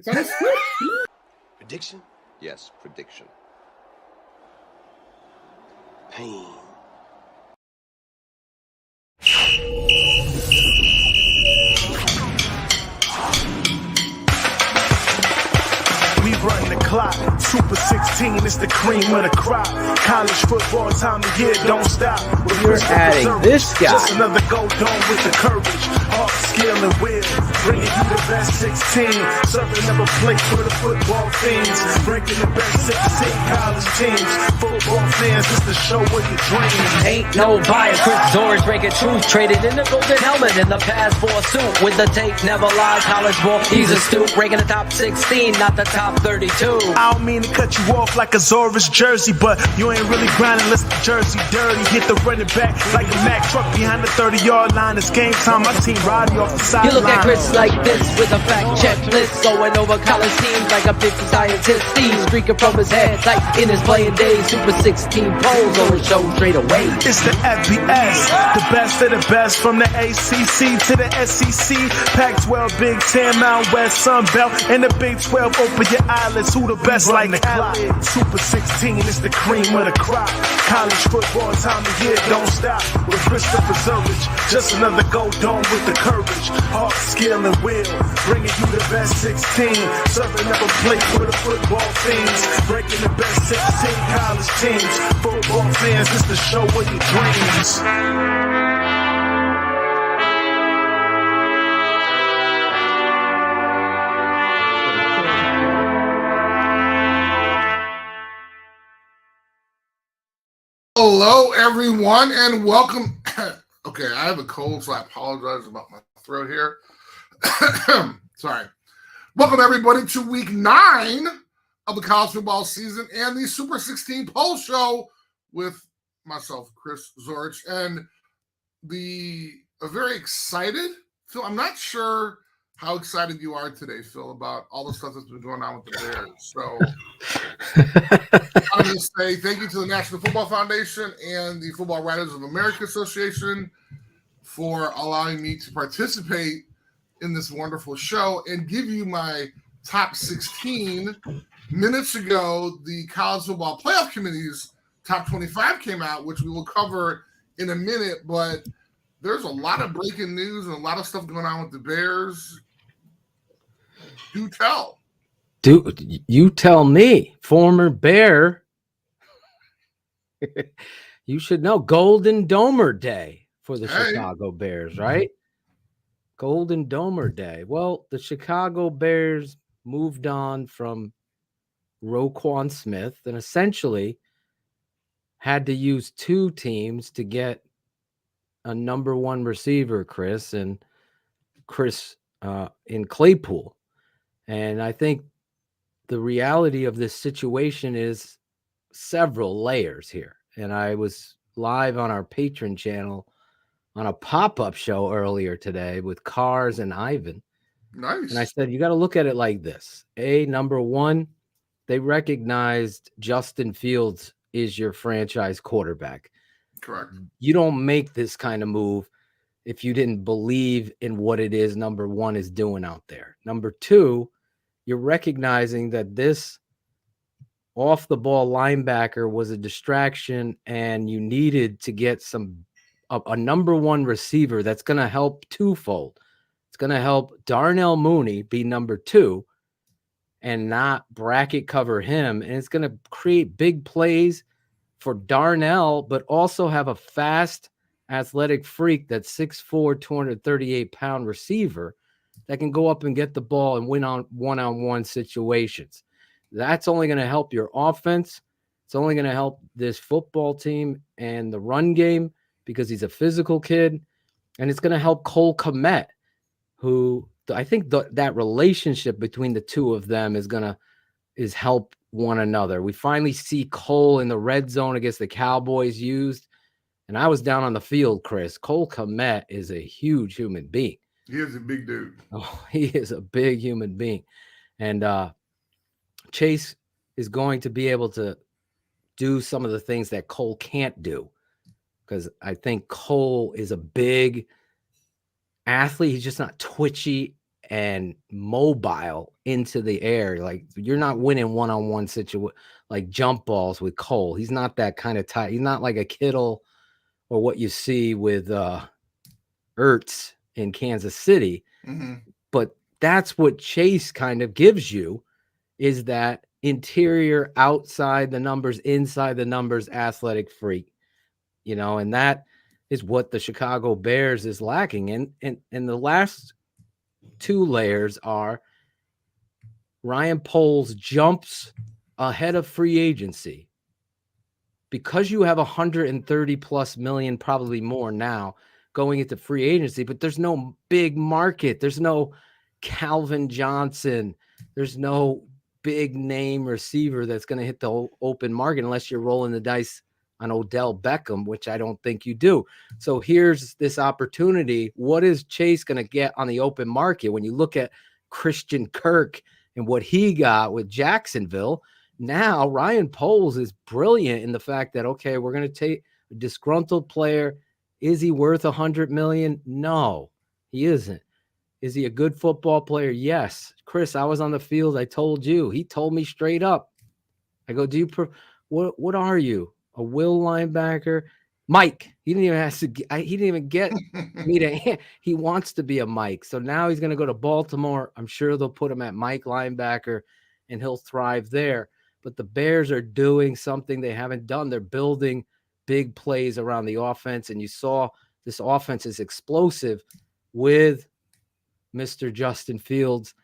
It's on the script. Prediction? Yes, prediction. Pain. We run the clock, Super 16, it's the cream of the crop. College football time of year, don't stop. You're adding this guy. Just another go dome with the courage, heart, skill, and will. Bringing you the best 16, serving up a plate for the football fiends. Breaking the best 16 college teams. Football fans, it's the show with your dreams. Ain't no bias, Chris Zorich breaking truth. Traded in the golden helmet in the passport suit. With the tape, never lies, college ball, he's a stoop. Breaking the top 16, not the top 32. I don't mean to cut you off like a Zorich jersey, but you ain't really grinding unless the jersey dirty. Hit the running back like a Mack truck behind the 30-yard line. It's game time. My team riding off the sideline. You look at Chris like this with a fact checklist, going over college teams like a 50 scientist. Steve streaking from his head like in his playing days. Super 16 polls on the show straight away. It's the FBS, the best of the best from the ACC to the SEC. Pac-12, Big Ten, Mountain West, Sun Belt, and the Big 12. Open your eyelids, who the best like the clock? Super 16, it's the cream of the crop. College football time of year, don't stop. With Christopher Zorich, just another go dome with the courage, heart, skill, and will. Bringing you the best 16, serving up a plate for the football fiends. Breaking the best 16 college teams. Football fans, it's the show of your dreams. Hello, everyone, and welcome. Okay, I have a cold, so I apologize about my throat here. Sorry. Welcome, everybody, to week 9 of the college football season and the Super 16 poll show with myself, Chris Zorich, and a very excited Phil. I'm not sure how excited you are today, Phil, about all the stuff that's been going on with the Bears. So I'm going to say thank you to the National Football Foundation and the Football Writers of America Association for allowing me to participate in this wonderful show and give you my top 16. Minutes ago, the College Football Playoff Committee's top 25 came out, which we will cover in a minute, but there's a lot of breaking news and a lot of stuff going on with the Bears. Do tell. You tell me, former Bear. You should know Golden Domer Day for the Chicago Bears, right? Golden Domer Day. Well, the Chicago Bears moved on from Roquan Smith and essentially had to use 2 teams to get a number 1 receiver, Chris in Claypool. And I think the reality of this situation is several layers here. And I was live on our Patreon channel on a pop-up show earlier today with Cars and Ivan. Nice. And I said, you got to look at it like this. Number 1, they recognized Justin Fields is your franchise quarterback. Correct. You don't make this kind of move if you didn't believe in what it is number 1 is doing out there. Number 2, you're recognizing that this off-the-ball linebacker was a distraction and you needed to get a number 1 receiver that's going to help twofold. It's going to help Darnell Mooney be number 2 and not bracket cover him. And it's going to create big plays for Darnell, but also have a fast, athletic freak that's 6'4", 238-pound receiver that can go up and get the ball and win on one-on-one situations. That's only going to help your offense. It's only going to help this football team and the run game because he's a physical kid. And it's going to help Cole Kmet, who I think that relationship between the 2 of them is help one another. We finally see Cole in the red zone against the Cowboys used. And I was down on the field, Chris. Cole Kmet is a huge human being. He is a big dude. Oh, he is a big human being. And Chase is going to be able to do some of the things that Cole can't do. Because I think Cole is a big athlete. He's just not twitchy and mobile into the air. Like, you're not winning one-on-one situation like jump balls with Cole. He's not that kind of type. He's not like a Kittle or what you see with Ertz in Kansas City. Mm-hmm. But that's what Chase kind of gives you, is that interior, outside the numbers, inside the numbers, athletic freak, and that is what the Chicago Bears is lacking. And the last two layers are Ryan Poles jumps ahead of free agency because you have 130 plus million, probably more now, going into free agency, but there's no big market. There's no Calvin Johnson. There's no big name receiver that's going to hit the open market unless you're rolling the dice on Odell Beckham, which I don't think you do. So here's this opportunity. What is Chase going to get on the open market? When you look at Christian Kirk and what he got with Jacksonville, now Ryan Poles is brilliant in the fact that, okay, we're going to take a disgruntled player. Is he worth $100 million? No, he isn't. Is he a good football player? Yes. Chris, I was on the field. I told you. He told me straight up. I go, what are you? A will linebacker? Mike. He didn't even have to. He didn't even get me to. He wants to be a Mike. So now he's going to go to Baltimore. I'm sure they'll put him at Mike linebacker, and he'll thrive there. But the Bears are doing something they haven't done. They're building big plays around the offense, and you saw this offense is explosive with Mr. Justin Fields.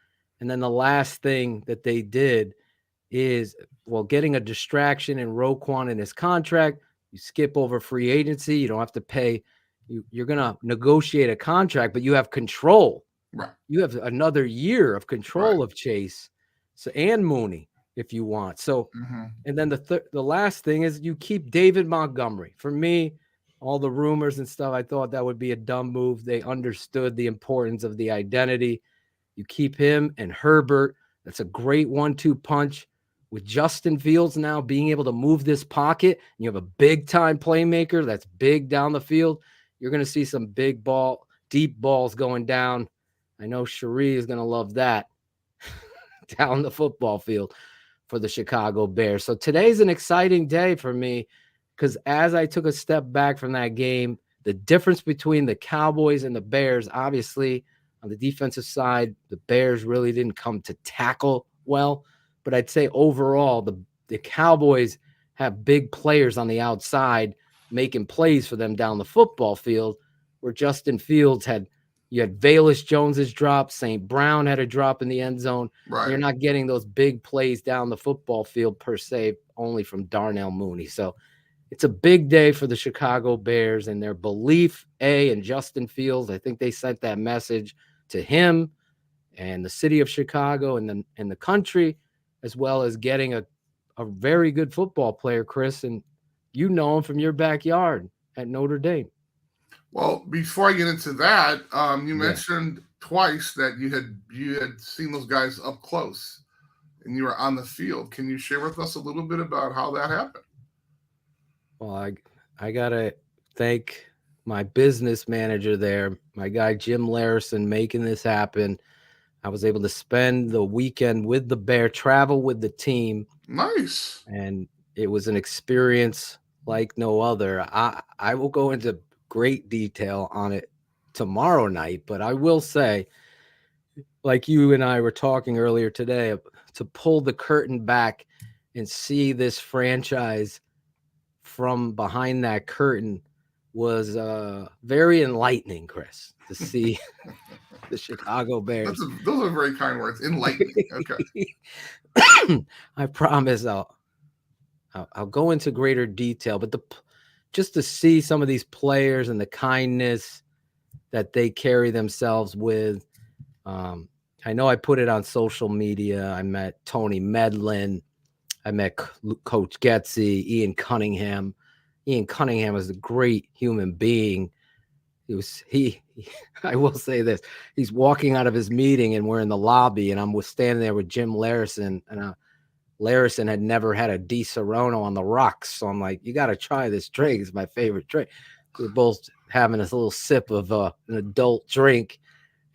And then the last thing that they did is, getting a distraction in Roquan in his contract. You skip over free agency. You don't have to pay. You're going to negotiate a contract, but you have control. Right. You have another year of control of Chase and Mooney if you want. So, and then the last thing is you keep David Montgomery. For me, all the rumors and stuff, I thought that would be a dumb move. They understood the importance of the identity. You keep him and Herbert. That's a great 1-2 punch. With Justin Fields now being able to move this pocket, and you have a big-time playmaker that's big down the field, you're going to see some deep balls going down. I know Cherie is going to love that down the football field for the Chicago Bears. So today's an exciting day for me, because as I took a step back from that game, the difference between the Cowboys and the Bears, obviously on the defensive side, the Bears really didn't come to tackle well. But I'd say overall, the Cowboys have big players on the outside making plays for them down the football field, where Justin Fields you had Velus Jones's drop, St. Brown had a drop in the end zone. Right. You're not getting those big plays down the football field per se, only from Darnell Mooney. So it's a big day for the Chicago Bears and their belief, in Justin Fields. I think they sent that message to him and the city of Chicago and the country, as well as getting a very good football player, Chris, and you know him from your backyard at Notre Dame. Well, before I get into that, you mentioned twice that you had seen those guys up close and you were on the field. Can you share with us a little bit about how that happened? Well, I gotta thank my business manager there, my guy Jim Larison, making this happen. I was able to spend the weekend with the Bear, travel with the team. Nice. And it was an experience like no other. I will go into great detail on it tomorrow night, but I will say, like you and I were talking earlier today, to pull the curtain back and see this franchise from behind that curtain was very enlightening, Chris, to see the Chicago Bears. Those are very kind words. Enlightening. Okay. I promise I'll go into greater detail, but just to see some of these players and the kindness that they carry themselves with. I know I put it on social media. I met Tony Medlin. I met Coach Getsy, Ian Cunningham. Ian Cunningham is a great human being. I will say this. He's walking out of his meeting and we're in the lobby and I'm standing there with Jim Larison, and Larison had never had a Di Serono on the rocks. So I'm like, you got to try this drink. It's my favorite drink. We're both having this little sip of an adult drink.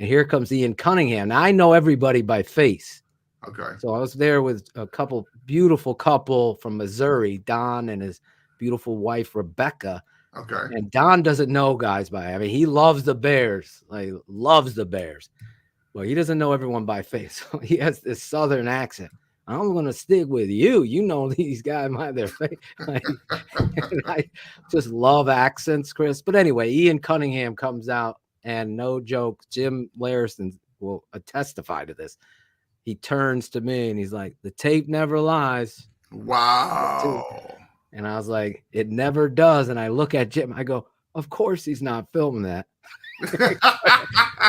and here comes Ian Cunningham. Now I know everybody by face. Okay. So I was there with a beautiful couple from Missouri, Don and his beautiful wife, Rebecca. Okay. And Don doesn't know guys by, I mean, he loves the Bears, like loves the Bears. Well, he doesn't know everyone by face. So he has this Southern accent. I'm going to stick with you. You know these guys by their face. Like, I just love accents, Chris. But anyway, Ian Cunningham comes out, and no joke, Jim Larison will testify to this. He turns to me and he's like, the tape never lies. Wow. And I was like, it never does. And I look at Jim, I go, of course he's not filming that.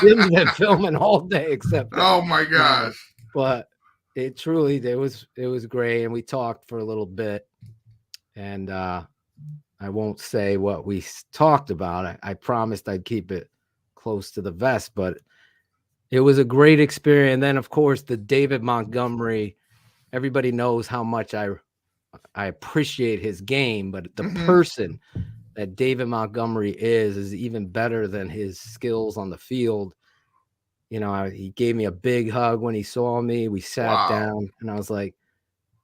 Jim's been filming all day except that. Oh my gosh. But it was great. And we talked for a little bit. And I won't say what we talked about. I promised I'd keep it close to the vest, but it was a great experience. And then, of course, the David Montgomery, everybody knows how much I appreciate his game, but the person that David Montgomery is even better than his skills on the field. You know, he gave me a big hug when he saw me. We sat down, and I was like,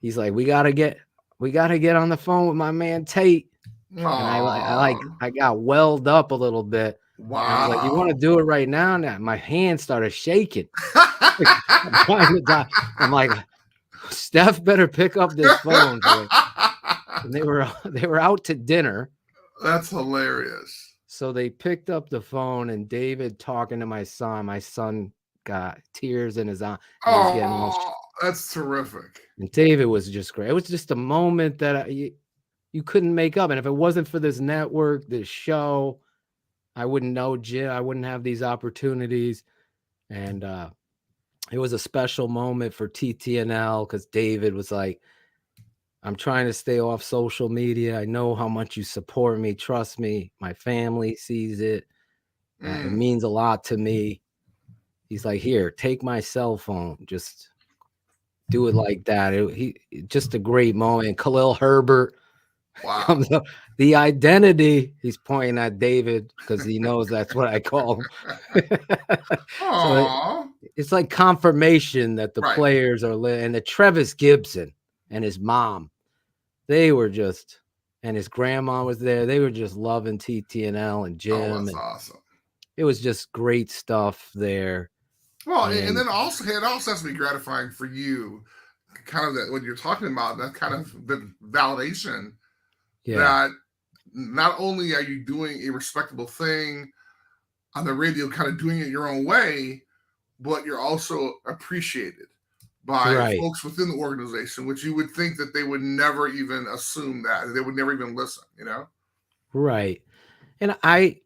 he's like, we gotta get on the phone with my man Tate. And I got welled up a little bit. Wow. And I was like, you want to do it right now? And my hand started shaking. I'm like, Steph better pick up this phone. And they were out to dinner. That's hilarious. So they picked up the phone, and David talking to my son. My son got tears in his eye. Oh, that's terrific. And David was just great. It was just a moment that you couldn't make up. And if it wasn't for this network, this show, I wouldn't know Jim. I wouldn't have these opportunities. And it was a special moment for TTNL because David was like, I'm trying to stay off social media. I know how much you support me. Trust me. My family sees it. It means a lot to me. He's like, here, take my cell phone. Just do it like that. Just a great moment. Khalil Herbert. Wow. The identity, he's pointing at David because he knows that's what I call him. So it's like confirmation that the players are and the Trevis Gibson and his mom, they were just, and his grandma was there. They were just loving TTNL and Jim. Oh, that's awesome. It was just great stuff there. Well, and then also it also has to be gratifying for you, kind of that when you're talking about that kind of the validation. Yeah. That not only are you doing a respectable thing on the radio, kind of doing it your own way, but you're also appreciated by folks within the organization, which you would think that they would never even assume that. They would never even listen, you know? Right. And I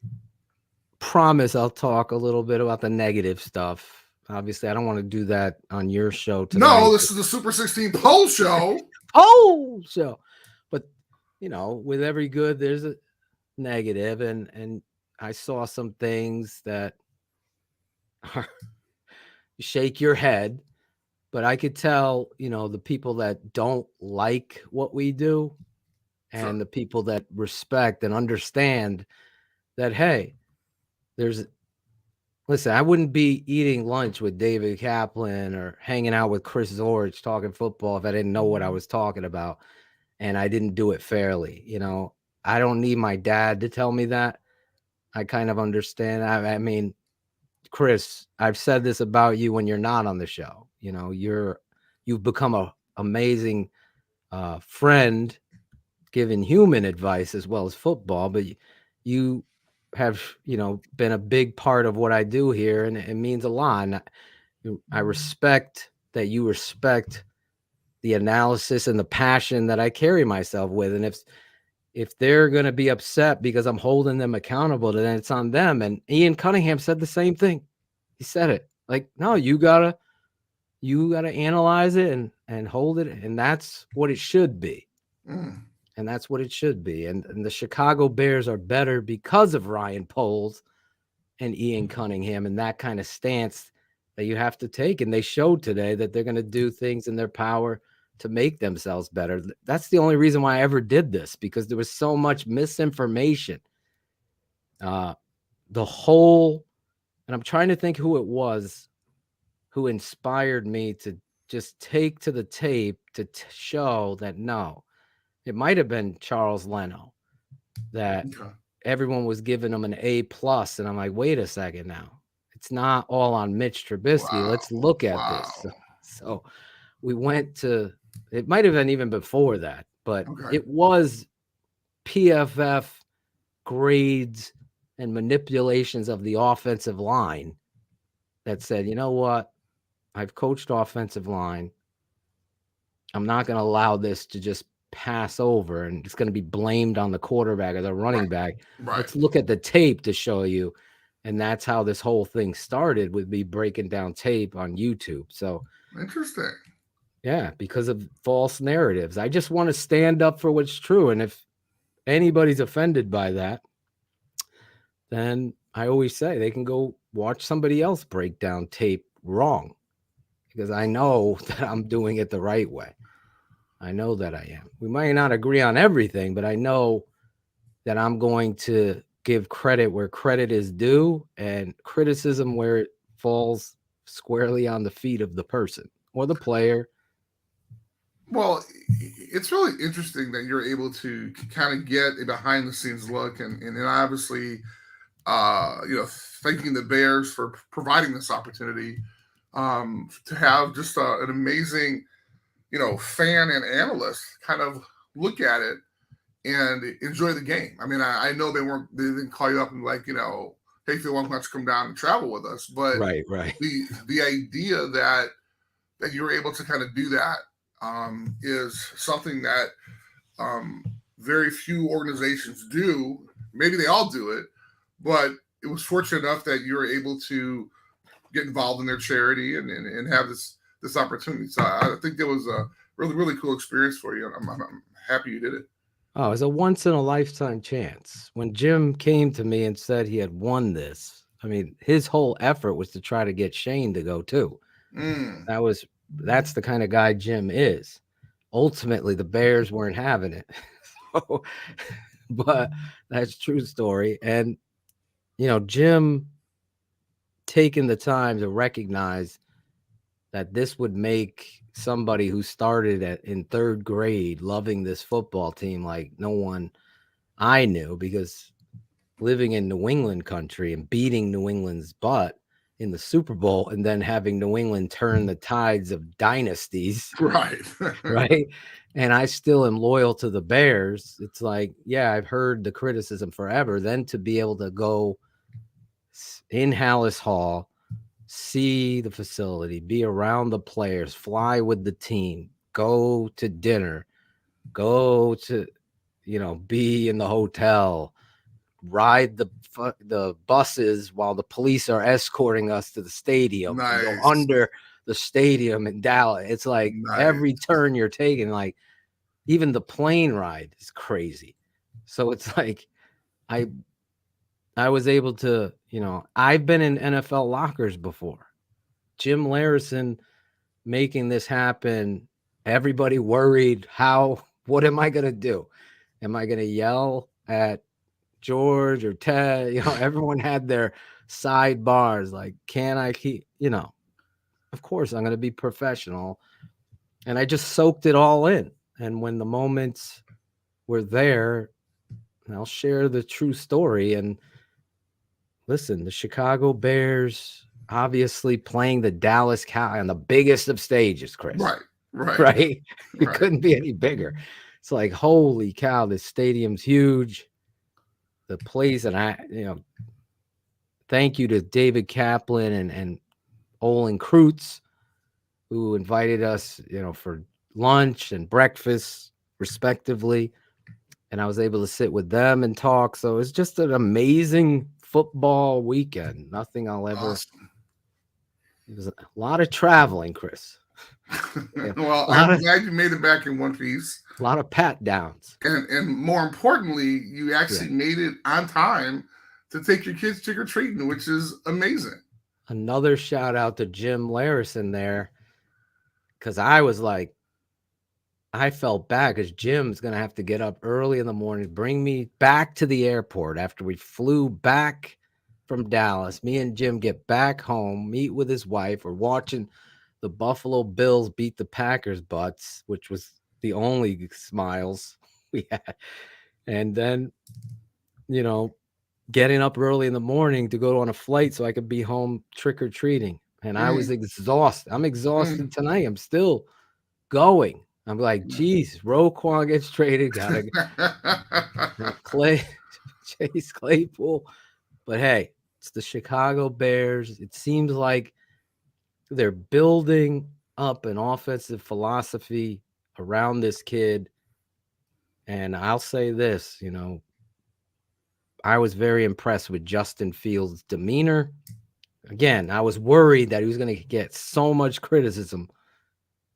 promise I'll talk a little bit about the negative stuff. Obviously, I don't want to do that on your show tonight. No, this is the Super 16 poll show. But you know, with every good, there's a negative, and I saw some things that are shake your head, but I could tell, you know, the people that don't like what we do and the people that respect and understand that, hey, listen, I wouldn't be eating lunch with David Kaplan or hanging out with Chris Zorich talking football if I didn't know what I was talking about. And I didn't do it fairly. You know, I don't need my dad to tell me that. I kind of understand. I mean, Chris, I've said this about you when you're not on the show. You know, you've become an amazing friend, giving human advice as well as football. But you have, you know, been a big part of what I do here, and it means a lot. And I respect that you respect the analysis and the passion that I carry myself with. And if they're going to be upset because I'm holding them accountable, then it's on them. And Ian Cunningham said the same thing. He said it like, no, you gotta analyze it and hold it. And that's what it should be. And that's what it should be. And the Chicago Bears are better because of Ryan Poles and Ian Cunningham and that kind of stance that you have to take. And they showed today that they're going to do things in their power to make themselves better. That's the only reason why I ever did this, because there was so much misinformation. The whole And I'm trying to think who it was who inspired me to just take to the tape to show that no, it might have been Charles Leno, that Okay. everyone was giving him an A plus. And I'm like, wait a second now. It's not all on Mitch Trubisky. Wow. Let's look at Wow. this. So we went to, it might have been even before that, but Okay. it was PFF grades and manipulations of the offensive line that said, you know what? I've coached offensive line. I'm not going to allow this to just pass over and it's going to be blamed on the quarterback or the running back. Right. Let's look at the tape to show you. And that's how this whole thing started, with me breaking down tape on YouTube. So Interesting. yeah, because of false narratives. I just want to stand up for what's true. And if anybody's offended by that, then I always say they can go watch somebody else break down tape wrong, because I know that I'm doing it the right way. I know that I am. We might not agree on everything, but I know that I'm going to give credit where credit is due and criticism where it falls squarely on the feet of the person or the player. Well, it's really interesting that you're able to kind of get a behind the scenes look, and obviously, thanking the Bears for providing this opportunity to have just an amazing, fan and analyst kind of look at it and enjoy the game. I mean, I know they didn't call you up and like, hey, if you want to come down and travel with us, but Right. the idea that you're able to kind of do that is something that very few organizations do. Maybe they all do it, but it was fortunate enough that you were able to get involved in their charity and have this opportunity. So I think it was a really, really cool experience for you. I'm happy you did it. Oh, it's a once in a lifetime chance. When Jim came to me and said he had won this, I mean, his whole effort was to try to get Shane to go too. That's the kind of guy Jim is. Ultimately, the Bears weren't having it. So, but that's true story. And, Jim taking the time to recognize that this would make somebody who started in third grade loving this football team like no one I knew, because living in New England country and beating New England's butt in the Super Bowl and then having New England turn the tides of dynasties. Right. Right. And I still am loyal to the Bears. It's like, yeah, I've heard the criticism forever. Then to be able to go in Hallis Hall, see the facility, be around the players, fly with the team, go to dinner, go to, be in the hotel, ride the buses while the police are escorting us to the stadium, Nice. go under the stadium in Dallas. It's like every turn you're taking, like even the plane ride is crazy. So it's like I was able to, I've been in NFL lockers before. Jim Larison making this happen. Everybody worried, what am I going to do? Am I going to yell at George or Ted? Everyone had their sidebars. Like, can I keep, of course I'm going to be professional. And I just soaked it all in. And when the moments were there, I'll share the true story. And listen, the Chicago Bears obviously playing the Dallas Cowboys on the biggest of stages, Chris. Right. It couldn't be any bigger. It's like, holy cow, this stadium's huge. The place, and thank you to David Kaplan and Olin Kreutz, who invited us, for lunch and breakfast, respectively. And I was able to sit with them and talk. So it's just an amazing football weekend. Nothing I'll ever. Awesome. It was a lot of traveling, Chris. Well, I'm glad you made it back in one piece. A lot of pat downs. And more importantly, you actually made it on time to take your kids trick-or-treating, which is amazing. Another shout out to Jim Larison there, because I was like, I felt bad because Jim's going to have to get up early in the morning, bring me back to the airport after we flew back from Dallas. Me and Jim get back home, meet with his wife. We're watching the Buffalo Bills beat the Packers butts, which was the only smiles we had. And then, getting up early in the morning to go on a flight so I could be home trick-or-treating. And I was exhausted. I'm exhausted tonight. I'm still going. I'm like, geez, Roquan gets traded. Gotta Chase Claypool. But hey, it's the Chicago Bears. It seems like they're building up an offensive philosophy around this kid. And I'll say this, I was very impressed with Justin Fields' demeanor. Again, I was worried that he was going to get so much criticism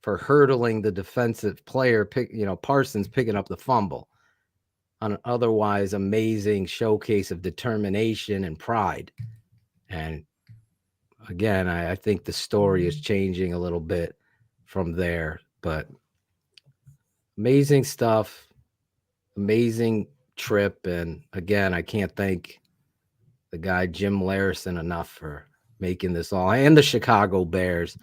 for hurdling the defensive player, Parsons picking up the fumble on an otherwise amazing showcase of determination and pride. And again, I think the story is changing a little bit from there, but amazing stuff, amazing trip. And again, I can't thank the guy Jim Larison enough for making this all, and the Chicago Bears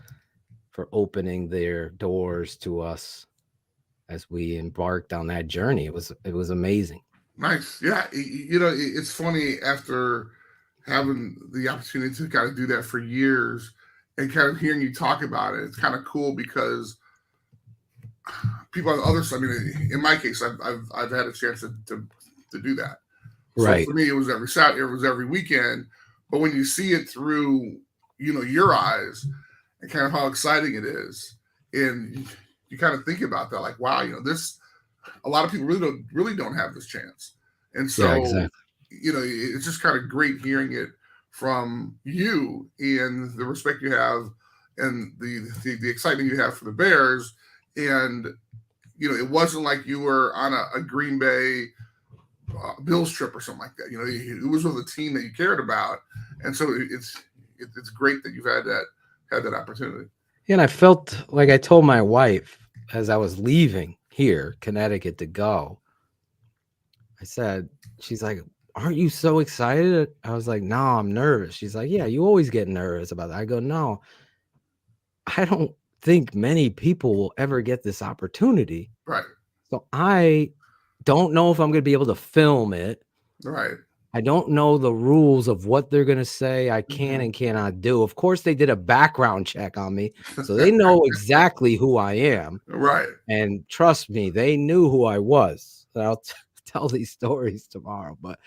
for opening their doors to us as we embarked on that journey. It was amazing. Nice. Yeah. It's funny, after having the opportunity to kind of do that for years and kind of hearing you talk about it, it's kind of cool because people on the other side, I mean, in my case, I've had a chance to do that. Right. So for me, it was every Saturday, it was every weekend. But when you see it through, your eyes and kind of how exciting it is, and you kind of think about that, like, wow, this, a lot of people really don't have this chance. And so, yeah, exactly. It's just kind of great hearing it from you and the respect you have and the excitement you have for the Bears. And, it wasn't like you were on a Green Bay Bills trip or something like that. It was with a team that you cared about. And so it's great that you've had that opportunity. And I felt like, I told my wife as I was leaving here, Connecticut, to go, I said, she's like, aren't you so excited? I was like, no, I'm nervous. She's like, yeah, you always get nervous about that. I go, no, I don't think many people will ever get this opportunity. Right. So I don't know if I'm going to be able to film it. Right. I don't know the rules of what they're going to say I can and cannot do. Of course, they did a background check on me, so they know exactly who I am. Right. And trust me, they knew who I was. I'll tell these stories tomorrow. But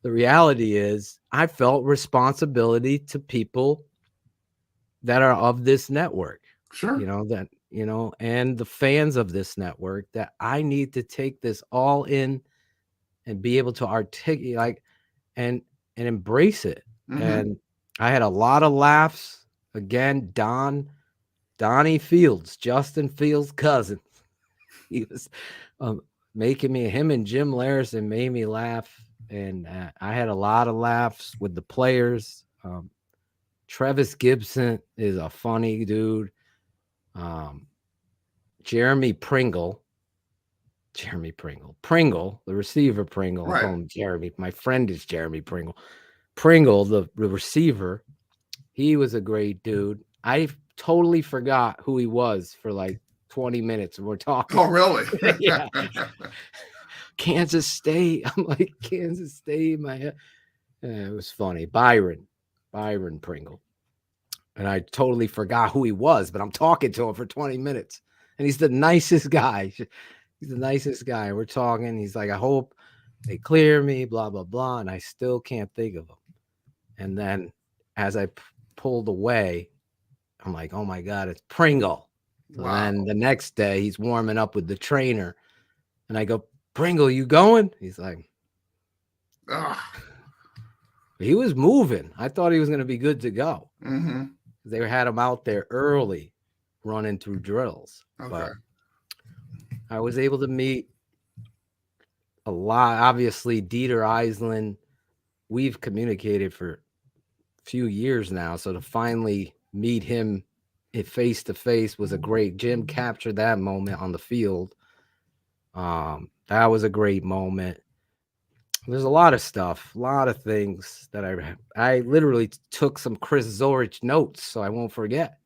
the reality is, I felt responsibility to people that are of this network. Sure. And the fans of this network, that I need to take this all in and be able to articulate, and embrace it. And I had a lot of laughs. Again, Donnie Fields, Justin Fields' cousin, he was making me, him and Jim Larison made me laugh. And I had a lot of laughs with the players. Trevis Gibson is a funny dude. Jeremy Pringle, the receiver Pringle. Right. I call him Jeremy. My friend is Jeremy Pringle. Pringle, the receiver, he was a great dude. I totally forgot who he was for like 20 minutes. We're talking. Oh, really? Yeah. Kansas State. I'm like, Kansas State in my head. It was funny. Byron Pringle. And I totally forgot who he was, but I'm talking to him for 20 minutes. And he's the nicest guy. He's the nicest guy. We're talking. He's like, I hope they clear me, blah, blah, blah. And I still can't think of him. And then as I pulled away, I'm like, oh my God, it's Pringle. So then the next day he's warming up with the trainer. And I go, Pringle, you going? He's like, he was moving. I thought he was going to be good to go. They had him out there early running through drills. Okay. But I was able to meet a lot. Obviously, Dieter Eisland, we've communicated for a few years now. So to finally meet him face to face was a great. Jim captured that moment on the field. That was a great moment. There's a lot of stuff, a lot of things that I literally took some Chris Zorich notes so I won't forget.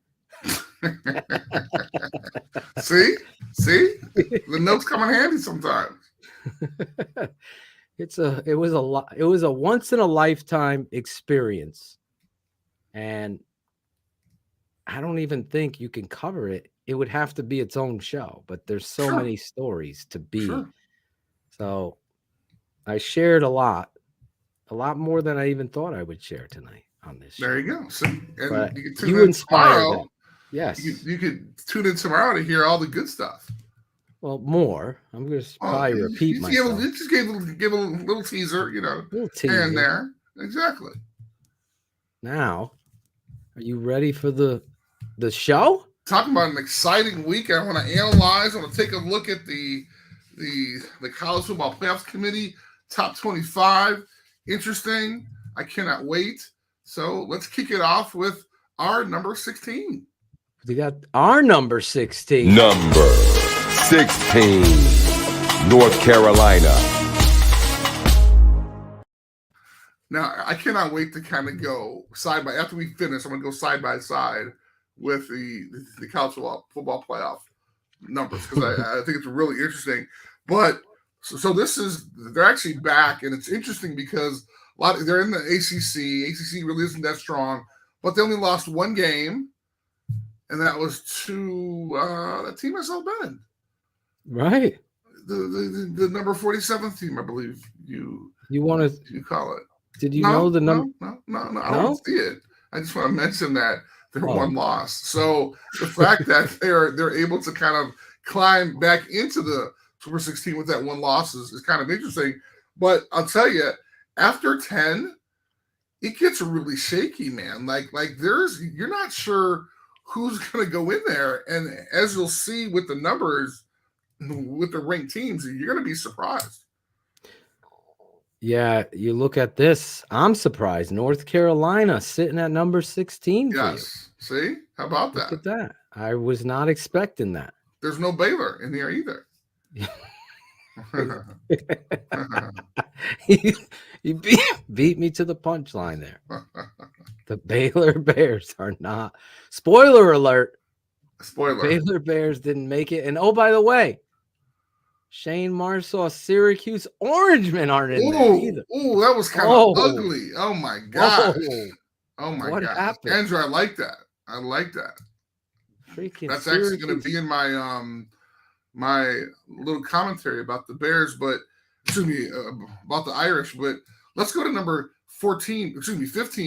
See, the notes come in handy sometimes. It was a once in a lifetime experience, and I don't even think you can cover it. It would have to be its own show, but there's so Sure. many stories to be. Sure. So I shared a lot more than I even thought I would share tonight on this show. There you go. See, and But you can tune you in inspired tomorrow. that. Yes. You could tune in tomorrow to hear all the good stuff. Well, more. I'm going to probably repeat myself. You just give a little teaser, you know, Little here and teaser. there. Exactly. Now, are you ready for the show? Talking about an exciting week. I want to analyze. I want to take a look at the College Football Playoffs Committee top 25. Interesting. I cannot wait. So let's kick it off with our number 16. We got our number 16. Number 16, North Carolina. Now, I cannot wait to kind of go side by, after we finish, I'm going to go side by side with the college football playoff numbers because I think it's really interesting. But so they're actually back, and it's interesting because they're in the ACC. ACC really isn't that strong, but they only lost one game, and that was to that team I saw Ben. Right. The number 47th team, I believe you want to call it. Did you know the number? No. I don't see it. I just want to mention that they're one loss. So the fact that they're able to kind of climb back into the Super 16 with that one loss is kind of interesting. But I'll tell you, after 10, it gets really shaky, man. Like you're not sure who's going to go in there, and as you'll see with the numbers, with the ranked teams, you're going to be surprised. Yeah, you look at this. I'm surprised. North Carolina sitting at number 16 for you. See? How about that? Look at that. I was not expecting that. There's no Baylor in here either. You beat me to the punchline there. The Baylor Bears are not. Spoiler alert. Baylor Bears didn't make it. And oh, by the way, Shane Marsaw, Syracuse Orangemen aren't in there either. Oh, that was kind of ugly. Oh my gosh. Oh my what gosh. happened? Andrew, I like that. Freaking That's Syracuse. actually going to be in my my little commentary about the Bears, but about the Irish. But let's go to number 15,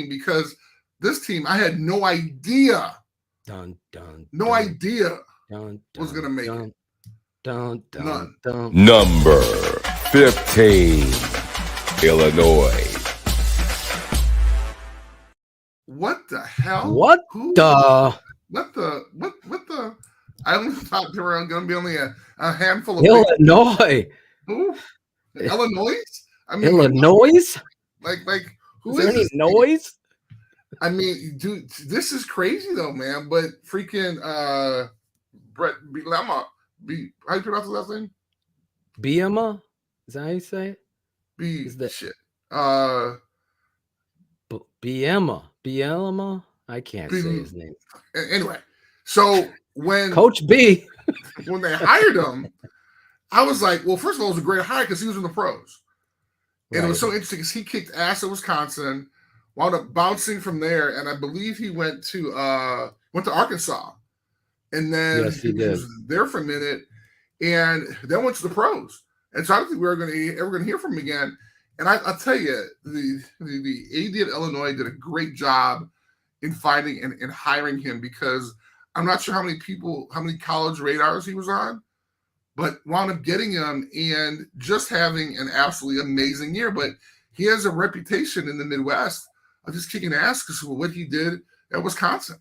because this team I had no idea. No idea was going to make it. None. Number 15, Illinois. What the hell? What the? I only thought there were going to be only a handful of Illinois. Who? Illinois? I mean, Illinois? Like who is there any noise? I mean, dude, this is crazy though, man. But freaking Brett Bielema. How you pronounce the last name? Bielema? Is that how you say it? Shit. Bielema? I can't say his name. Anyway, so when Coach B, when they hired him, I was like, well, first of all, it was a great hire because he was in the pros. And it was so interesting because he kicked ass at Wisconsin, wound up bouncing from there, and I believe he went to Arkansas. And then he was there for a minute, and then went to the pros. And so I don't think we were ever going to hear from him again. And I'll tell you, the AD at Illinois did a great job in finding and hiring him, because I'm not sure how many college radars he was on, but wound up getting him and just having an absolutely amazing year. But he has a reputation in the Midwest of just kicking ass because of what he did at Wisconsin.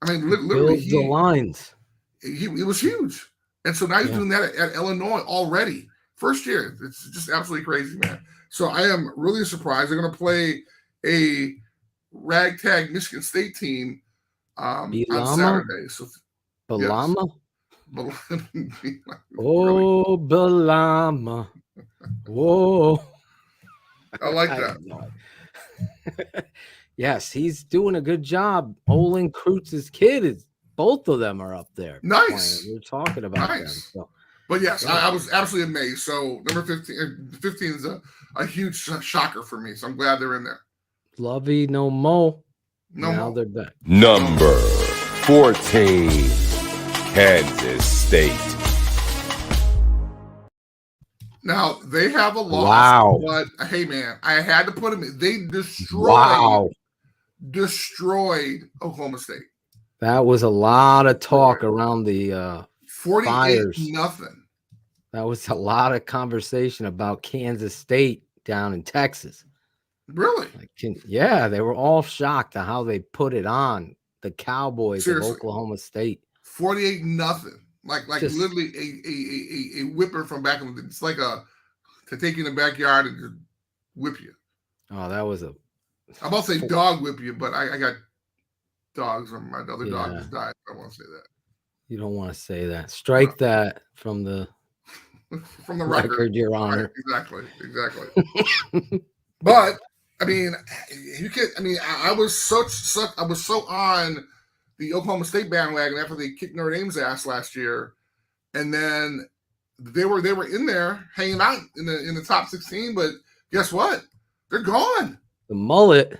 I mean, literally, the lines. He was huge. And so now he's doing that at Illinois already. First year. It's just absolutely crazy, man. So I am really surprised. They're going to play a ragtag Michigan State team on Saturday. So Bielema? Yes. Oh, Bielema. Whoa. I like I that. have no idea. Yes, he's doing a good job. Olin Kreutz's kid is both of them are up there. Nice. Playing. We're talking about them. Nice. So But yes, yeah. I was absolutely amazed. So number 15 is a huge shocker for me. So I'm glad they're in there. Lovey no mo. No now more. they're back. Number 14, Kansas State. Now they have a loss. Wow. But hey, man, I had to put them in. They destroyed Oklahoma State. That was a lot of talk around the 48-0. That was a lot of conversation about Kansas State down in Texas. Really? Yeah, they were all shocked at how they put it on the Cowboys Seriously. of Oklahoma State. 48-0. Like Just, literally a whipper from back in the. It's like to take you in the backyard and just whip you. Oh, that was I'm about to say dog whip you, but I got dogs and my other dog just died. I don't want to say that. You don't want to say that. Strike that from the record, Your Honor. Right, exactly. But I mean, you can. I mean, I was so on the Oklahoma State bandwagon after they kicked Notre Dame's ass last year, and then they were in there hanging out in the top 16. But guess what? They're gone. The mullet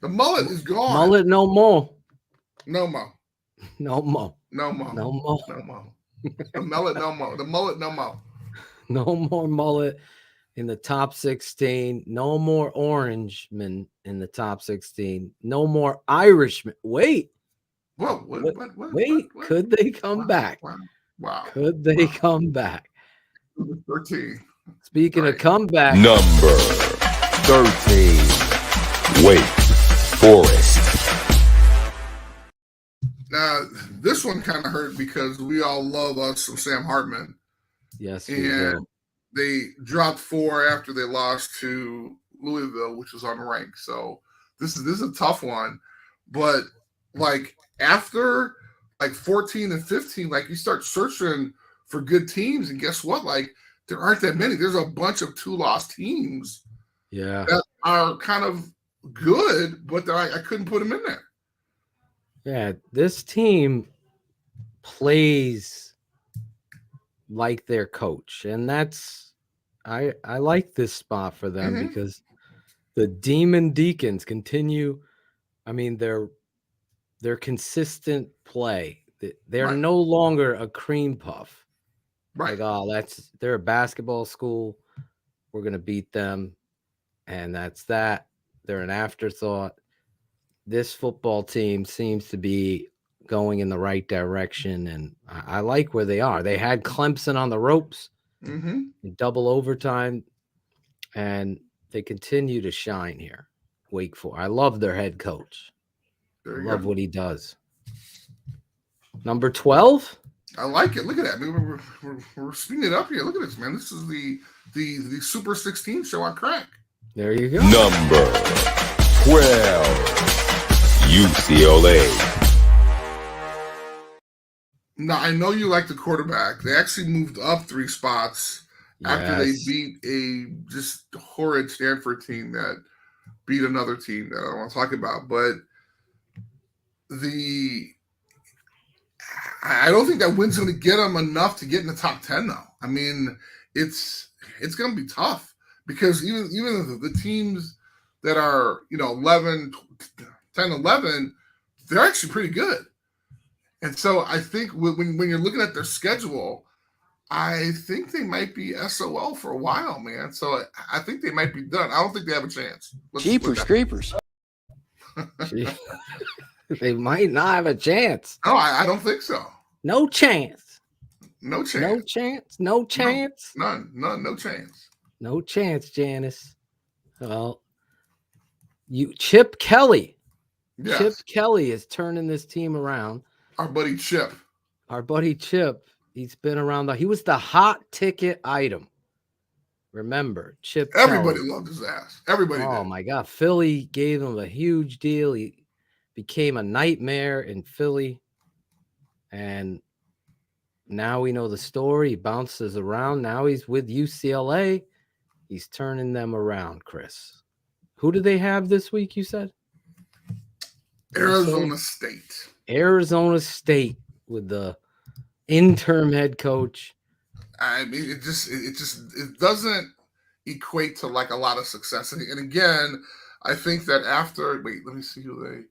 is gone. Mullet no more. No more. No more. No more. No more. No more. The mullet no more. The mullet no more. No more mullet in the top 16. No more Orangemen in the top 16. No more Irishmen. Wait. What? Wait. Could they come back? Wow. Could they come back? 13. Speaking of comeback. Number 13, Wake Forest. Now, this one kind of hurt because we all love us some Sam Hartman. Yes, and they dropped 4 after they lost to Louisville, which was unranked. So this is a tough one. But like after like 14 and 15, like you start searching for good teams, and guess what? Like there aren't that many. There's a bunch of 2-loss teams. Yeah, that are kind of good, but I couldn't put them in there. Yeah, this team plays like their coach, and that's I like this spot for them because the Demon Deacons continue. I mean, their consistent play. They're no longer a cream puff. Right. Like, they're a basketball school. We're gonna beat them, and that's that. They're an afterthought. This football team seems to be going in the right direction, and I like where they are. They had Clemson on the ropes in double overtime, and they continue to shine here. Wake Forest. I love their head coach. I love what he does. Number 12. I like it. Look at that. I mean, we're speeding it up here. Look at this, man. This is the Super 16 show on crack. There you go. Number 12, UCLA. Now, I know you like the quarterback. They actually moved up 3 spots after they beat a just horrid Stanford team that beat another team that I don't want to talk about. But I don't think that win's going to get them enough to get in the top 10, though. I mean, it's going to be tough because even the teams that are, 11, 10, 11, they're actually pretty good. And so I think when you're looking at their schedule, I think they might be SOL for a while, man. So I think they might be done. I don't think they have a chance. Jeepers creepers. They might not have a chance. No, I don't think so. No chance. No chance. No chance. No chance. None. No chance. No chance, Janice. Well, Chip Kelly. Yes. Chip Kelly is turning this team around. Our buddy Chip. He's been around. He was the hot ticket item. Remember, Chip Everybody Kelly. loved his ass. Everybody did. Oh, my God. Philly gave him a huge deal. He became a nightmare in Philly. And now we know the story. He bounces around. Now he's with UCLA. He's turning them around, Chris. Who do they have this week, you said? Arizona State. Arizona State with the interim head coach. I mean, it doesn't equate to like a lot of success. And again, I think that after let me see who they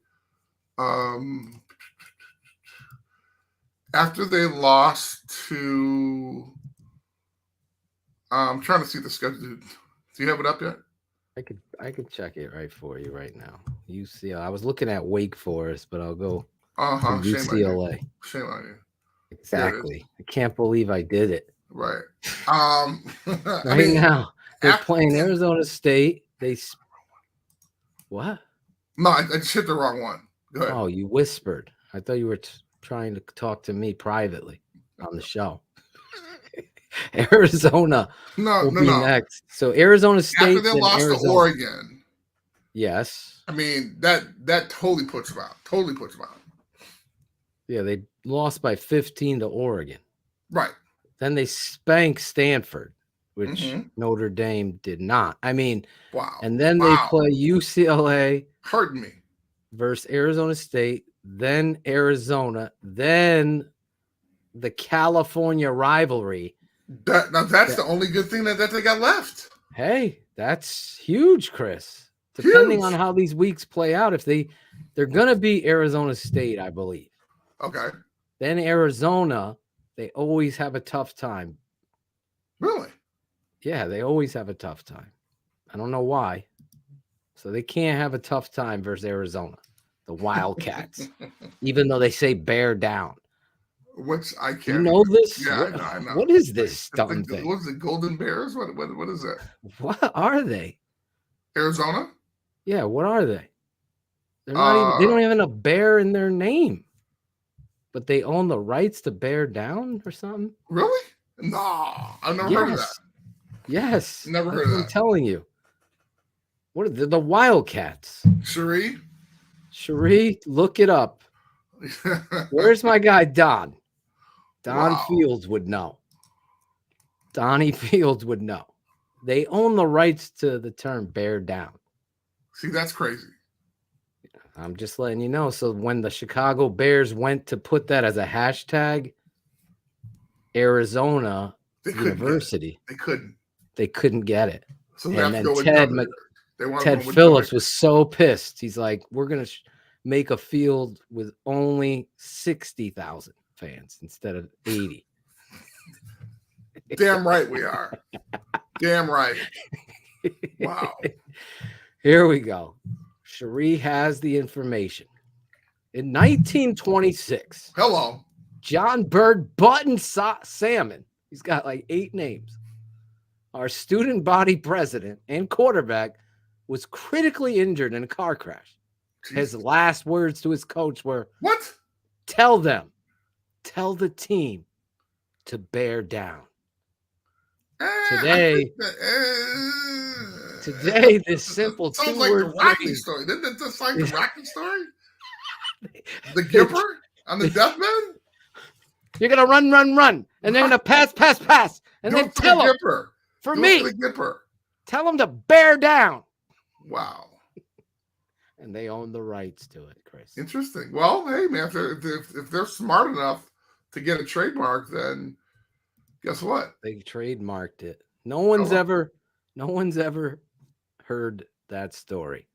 after they lost to I'm trying to see the schedule. Do you have it up yet? I could check it right for you right now. UCLA. I was looking at Wake Forest, but I'll go to UCLA. Shame on you. Exactly. I can't believe I did it. Right. Now they're playing Arizona State. What? No, I just hit the wrong one. Go ahead. Oh, you whispered. I thought you were trying to talk to me privately on the show. Arizona will be next. So Arizona State. After they lost to Oregon. Yes. I mean, that totally puts them out. Totally puts them out. Yeah, they lost by 15 to Oregon. Right. Then they spanked Stanford, which Notre Dame did not. I mean, wow. And then they play UCLA. Hurting me. Versus Arizona State, then Arizona, then the California rivalry. That's the only good thing that they got left. Hey, that's huge, Chris. Depending on how these weeks play out, if they're gonna be Arizona State, I believe. Okay. Then Arizona, they always have a tough time. Really? Yeah, they always have a tough time. I don't know why. So they can't have a tough time versus Arizona, the Wildcats, even though they say bear down. Which I can't. You know this? Yeah, I know. What is this dumb thing? What is it? Golden Bears? What is that? What are they? Arizona? Yeah, what are they? They're not even. They don't even have a bear in their name, but they own the rights to bear down or something. Really? No, I've never heard of that. Yes, never heard of that. I'm telling you. What are the Wildcats? Cherie, look it up. Where's my guy Don? Don Fields would know. Donnie Fields would know. They own the rights to the term bear down. See, that's crazy. I'm just letting you know. So when the Chicago Bears went to put that as a hashtag, Arizona University, they couldn't get it. So and then Ted Phillips was so pissed. He's like, we're going to make a field with only 60,000 fans instead of 80. Damn right we are. Damn right. Wow. Here we go. Cherie has the information. In 1926, hello, John Bird Button Salmon. He's got like 8 names. Our student body president and quarterback was critically injured in a car crash. Jeez. His last words to his coach were, "What? Tell the team to bear down." Today, this simple sounds like the Rocky story. Didn't it just like the Rocky story? The Gipper on the deathbed? You're gonna run, and they're gonna pass, and then tell them for me. Tell them to bear down. Wow. And they own the rights to it, Chris. Interesting. Well, hey man, if they're smart enough to get a trademark, then guess what? They trademarked it. No one's ever heard that story.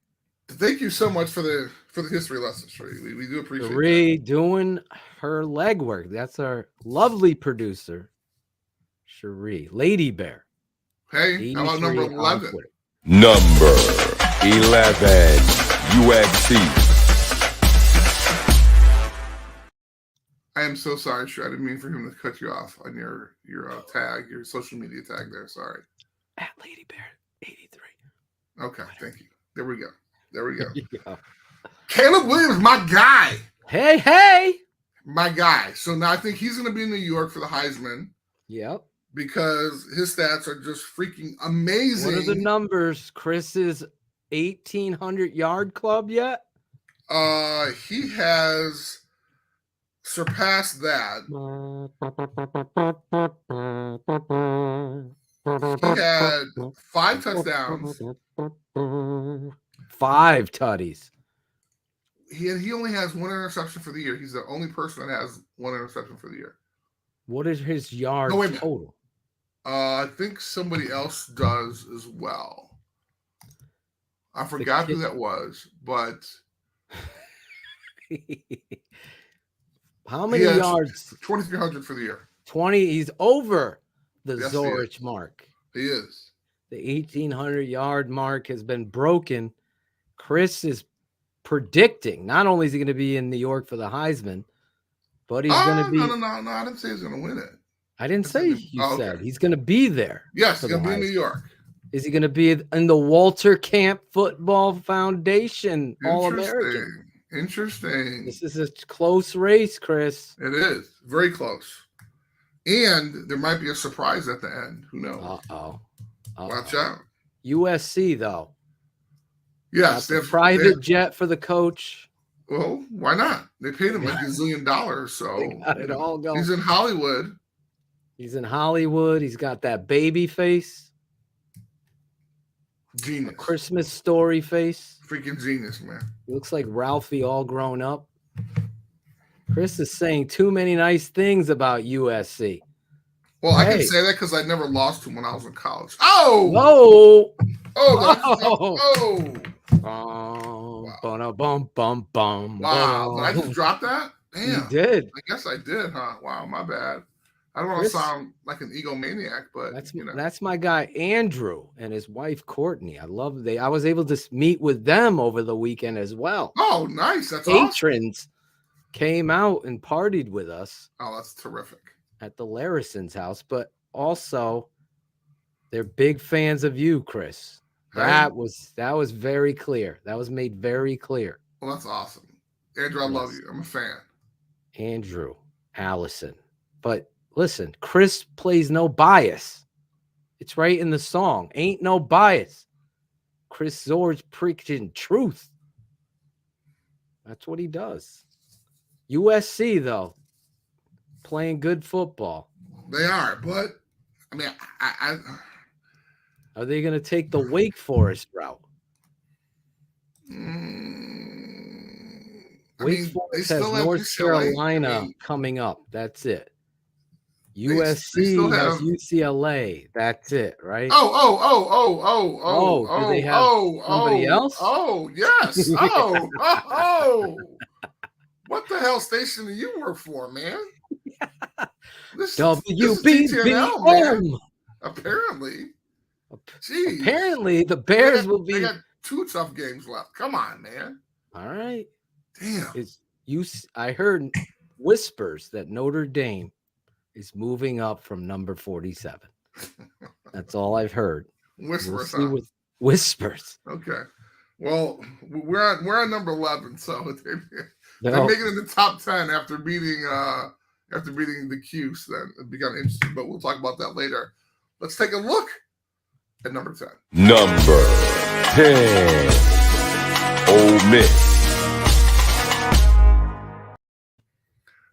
Thank you so much for the history lesson, Sheree. We do appreciate Sheree doing her legwork. That's our lovely producer, Sheree. Lady Bear. Hey, how about number 11? Number 11, UFC. I am so sorry, Sheree. I didn't mean for him to cut you off on your tag, your social media tag there. Sorry. At Lady Bear 83. Okay, thank you. There we go. Yeah. Caleb Williams, my guy. Hey. My guy. So now I think he's going to be in New York for the Heisman. Yep. Because his stats are just freaking amazing. What are the numbers? Chris's 1,800-yard club yet? He has surpassed that. He had 5 touchdowns. 5 tutties. He only has 1 interception for the year. He's the only person that has 1 interception for the year. What is his yard No, wait a minute. total? I think somebody else does as well. I forgot who that was, but how many yards? 2,300 for the year. 20. He's over the Yes, Zorich mark. He is. The 1,800-yard mark has been broken. Chris is predicting not only is he going to be in New York for the Heisman, but he's going to be. No. I didn't say he's going to win it. I didn't say you said he's going to be there. Yes, he's going to be in New York. Is he going to be in the Walter Camp Football Foundation All-American? Interesting. This is a close race, Chris. It is very close, and there might be a surprise at the end. Who knows? Watch out. USC though. Yes, they have private jet for the coach. Well, why not? They paid him $1 gazillion, so they got it all going. He's in Hollywood. He's got that baby face. Genius. A Christmas Story face. Freaking genius, man. He looks like Ralphie all grown up. Chris is saying too many nice things about USC. Well, I can say that because I never lost to him when I was in college. Oh! Whoa! Oh! Wow. Did I just drop that? Damn. You did. I guess I did, huh? Wow, my bad. I don't want to sound like an egomaniac, but that's my guy Andrew and his wife Courtney. I was able to meet with them over the weekend as well. Oh, nice. That's patrons awesome. Came out and partied with us. Oh, that's terrific. At the Larison's house, but also they're big fans of you, Chris. That was very clear. That was made very clear. Well, that's awesome. Andrew, I love you. I'm a fan. Andrew, Allison. But listen, Chris plays no bias. It's right in the song. Ain't no bias. Chris Zorich preaching truth. That's what he does. USC, though, playing good football. They are, but I mean, are they going to take the Wake Forest route? Wake Forest has North Carolina coming up. That's it. USC has UCLA. That's it, right? Do they have somebody else? Oh, yes. What the hell station do you work for, man? This is TTNL, man. Apparently. Jeez. Apparently, the Bears will be. They got 2 tough games left. Come on, man. All right. Damn. I heard whispers that Notre Dame is moving up from number 47. That's all I've heard. Whispers. We'll see with whispers. Okay. Well, we're on number 11, so they're making it in the top 10 after beating the Cuse. Then it began interesting, but we'll talk about that later. Let's take a look at number 10. Number 10, Ole Miss.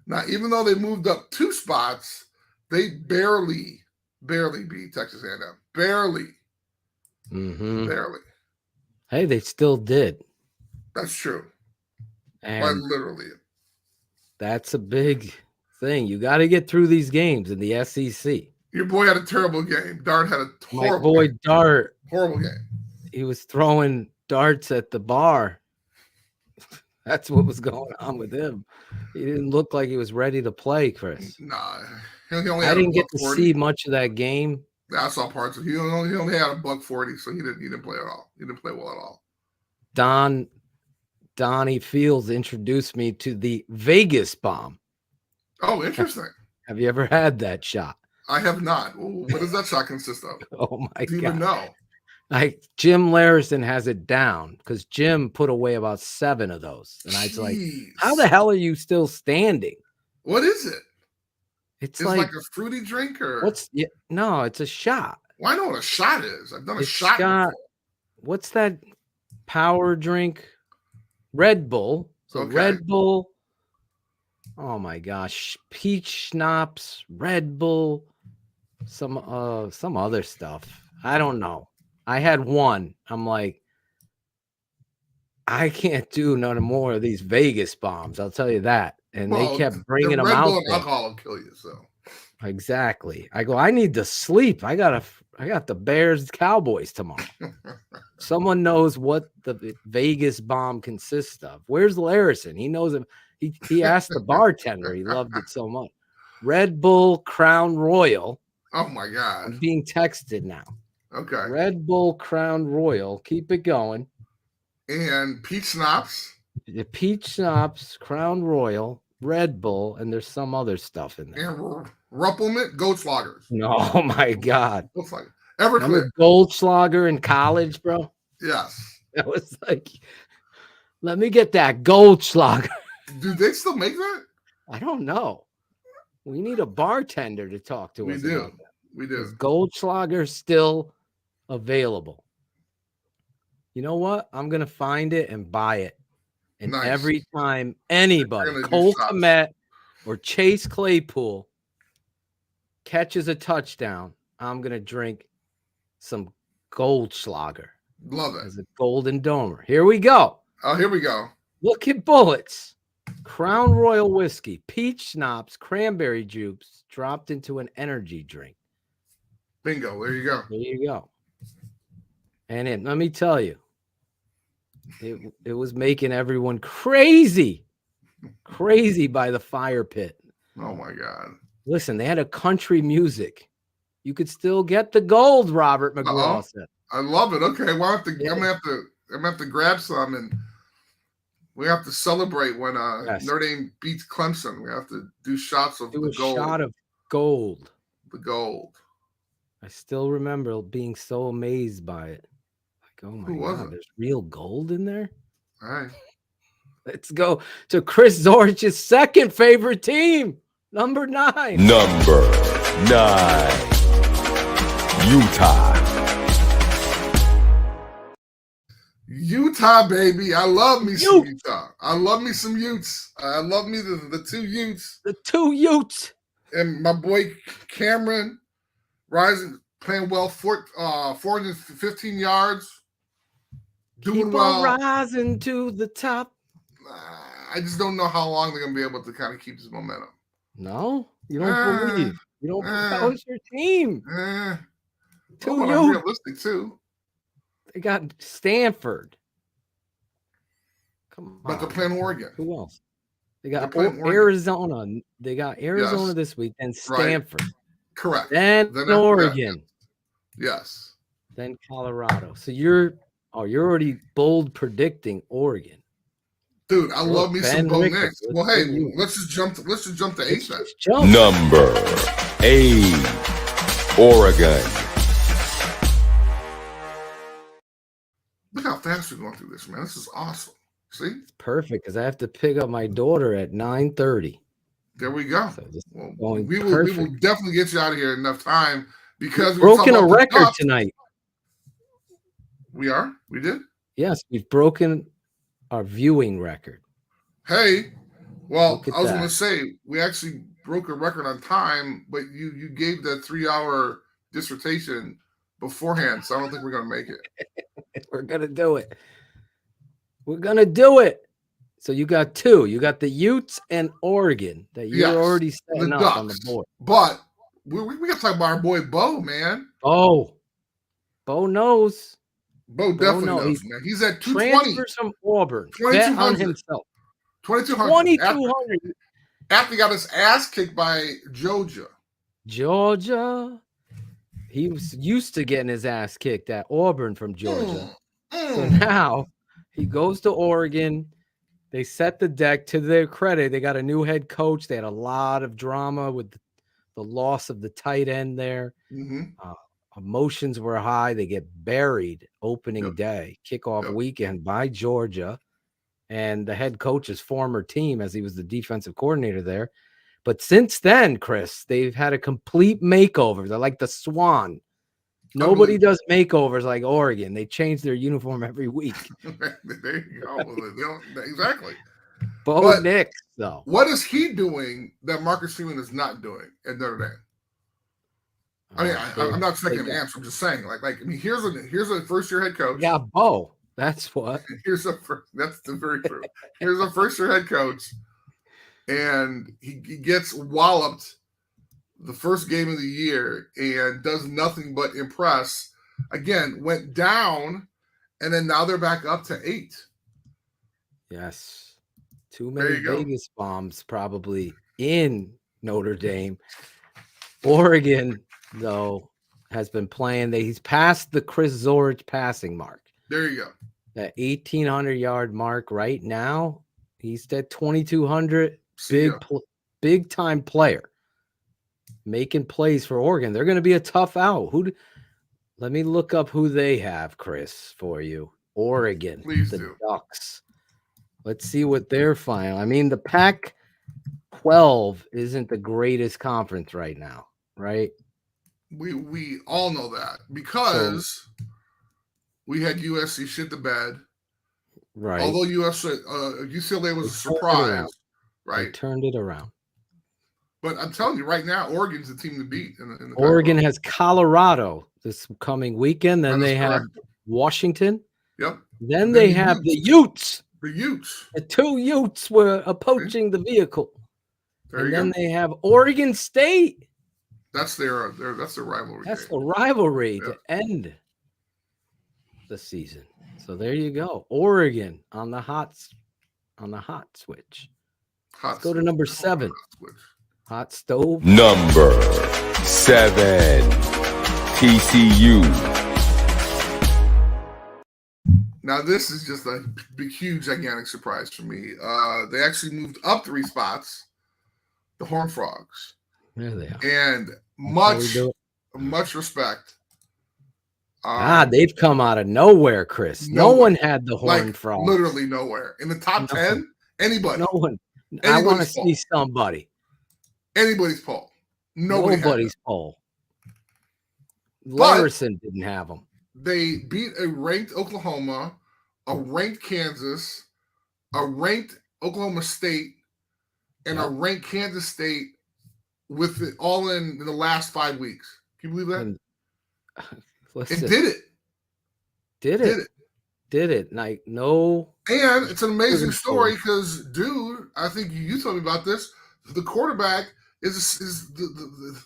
Now, even though they moved up 2 spots, they barely beat Texas A&M. Barely. Hey, they still did. That's true. And quite literally. That's a big thing. You got to get through these games in the SEC. Your boy had a terrible game. Dart had a horrible game. Dart. Horrible game. He was throwing darts at the bar. That's what was going on with him. He didn't look like he was ready to play, Chris. Nah. I didn't get to see much of that game. I saw parts of it. He only had $140, so he didn't play at all. He didn't play well at all. Donnie Fields introduced me to the Vegas bomb. Oh, interesting. Have you ever had that shot? I have not. What does that shot consist of? Oh my God. Do you even know? Jim Larison has it down because Jim put away about 7 of those. And I was like, how the hell are you still standing? What is it? It's like a fruity drink or no, it's a shot. Well, I know what a shot is. I've done a shot before. What's that power drink? Red Bull. So Red Bull. Oh my gosh. Peach schnapps, Red Bull, some other stuff. I don't know. I had one. I'm like, I can't do none more of these Vegas bombs. I'll tell you that. And they Well, kept the bringing them Red Bull out and there. alcohol will kill you. So Exactly. I go, I need to sleep. I got the Bears Cowboys tomorrow. Someone knows what the Vegas bomb consists of. Where's Larison? He knows it. He asked the bartender. He loved it so much. Red Bull Crown Royal. oh my God. I'm being texted now. Okay. Red Bull Crown Royal. Keep it going. And peach schnapps. The peach schnapps, Crown Royal, Red Bull, and there's some other stuff in there. And Ruppelment Goldschlagers. No, oh my God. Goldschlager. Remember Everclear. Goldschlager in college, bro? Yes. That was like, let me get that Goldschlager. Do they still make that? I don't know. We need a bartender to talk to We us do. about that. We do. Is Goldschlager still available? You know what? I'm going to find it and buy it. And Nice. every time anybody, gonna do Cole shots. Kmet or Chase Claypool catches a touchdown, I'm going to drink some Goldschlager Love it. as a golden domer. Here we go. Oh, here we go. Look at bullets. Crown Royal whiskey, peach schnapps, cranberry juice dropped into an energy drink. Bingo. There you go. There you go. And let me tell you, it was making everyone crazy by the fire pit. Oh my God. Listen, they had a country music. You could still get the gold, Robert McGraw said. I love it. Okay. Well, I'm Yeah. gonna have to grab some, and we have to celebrate when Yes. Notre Dame beats Clemson. We have to do shots of Do the a gold. shot of gold. The gold. I still remember being so amazed by it. Like, oh my Who was God, it? there's real gold in there? All right. Let's go to Chris Zorich's second favorite team, number 9. Number 9. Utah. Utah, baby. I love me some Utah. I love me some Utes. I love me the two Utes. The 2 Utes. And my boy Cameron rising, playing well, 415 yards. Doing Keep well. on rising to the top. I just don't know how long they're going to be able to kind of keep this momentum. No, you don't believe. You don't. That was your team. Two Well, I'm realistic too. They got Stanford. Come But on. they're playing Oregon. Who else? They got They're playing Oregon. Arizona. They got Arizona Yes. this week, then Right. Stanford, Correct. then Then after that, Oregon, Yes. then Colorado. So you're already bold predicting Oregon. Dude, I love me some Ben Bo Ricketts, Nix. let's Well, go hey, you. let's just jump to Let's 8 then. just jump. Number 8. Oregon. Look how fast we're going through this, man. This is awesome. See? It's perfect because I have to pick up my daughter at 9:30. There we go. So just Well, going we will perfect. definitely get you out of here in enough time because we Broken a talked about the record Ducks. tonight. We are? We did? Yes, we've broken our viewing record. Hey, well, Look at I was that. going to say, we actually broke a record on time, but you gave that 3-hour dissertation beforehand, so I don't think we're going to make it. We're gonna do it. We're gonna do it. So you got 2. You got the Utes and Oregon that you're Yes, already setting the up on the Ducks. board. But we got to talk about our boy Bo, man. Oh, Bo knows. Bo definitely knows. knows, man. He's at 220. Transfers from Auburn. Bet on 2200. himself. 2200. 2200. After he got his ass kicked by Georgia. Georgia. He was used to getting his ass kicked at Auburn from Georgia. So now he goes to Oregon. They set the deck. To their credit, they got a new head coach. They had a lot of drama with the loss of the tight end there. Emotions were high. They get buried opening day, kickoff weekend by Georgia and the head coach's former team as he was the defensive coordinator there. But since then, Chris, they've had a complete makeover. They're like the Swan. Nobody does makeovers like Oregon. They change their uniform every week. There you go. Exactly. Bo Nix, though. What is he doing that Marcus Freeman is not doing at Notre Dame? I mean, They- I'm not they second got- answer. I'm just saying, I mean, here's a first year head coach. Yeah, Bo. That's what. That's the very true. Here's a first year head coach, and he gets walloped the first game of the year and does nothing but impress. Again, went down, and then now they're back up to 8. Yes. Too There many you go. Vegas bombs probably in Notre Dame. Oregon, though, has been playing. He's passed the Chris Zorich passing mark. There you go. That 1,800-yard mark right now. He's at 2,200. See ya. Big time player. Making plays for Oregon. They're going to be a tough out. Let me look up who they have, Chris, for you. Oregon. Please the do. Ducks. Let's see what they're final. I mean, the Pac-12 isn't the greatest conference right now, right? We all know that because we had USC shit the bed. Right. Although UCLA was a surprise, right? They turned it around. But I'm telling you right now, Oregon's the team to beat. In the Oregon Pac-12. has Colorado this coming weekend. Then That is they have correct. Washington. Yep. Then And they then have the Utes. The Utes. The 2 Utes were approaching the vehicle. There And you then go. they have Oregon State. That's their rivalry. That's game. the rivalry Yeah. to end the season. So there you go. Oregon on the hot switch. Let's go to number 7. Hot stove. Number 7. TCU. Now this is just a big, huge, gigantic surprise for me. They actually moved up 3 spots. The Horned Frogs. There they are. And How we do it. much respect. They've come out of nowhere, Chris. No nowhere. one had the Horned Like Frogs. literally nowhere. In the top 10, anybody. No one. I want to Anybody's see somebody. Anybody's poll. Nobody's poll. Larson didn't have them. They beat a ranked Oklahoma, a ranked Kansas, a ranked Oklahoma State, and a ranked Kansas State with it all in the last 5 weeks. Can you believe that? Listen, It did it. Did it. Like, no. And it's an amazing story because, dude, I think you told me about this. The quarterback is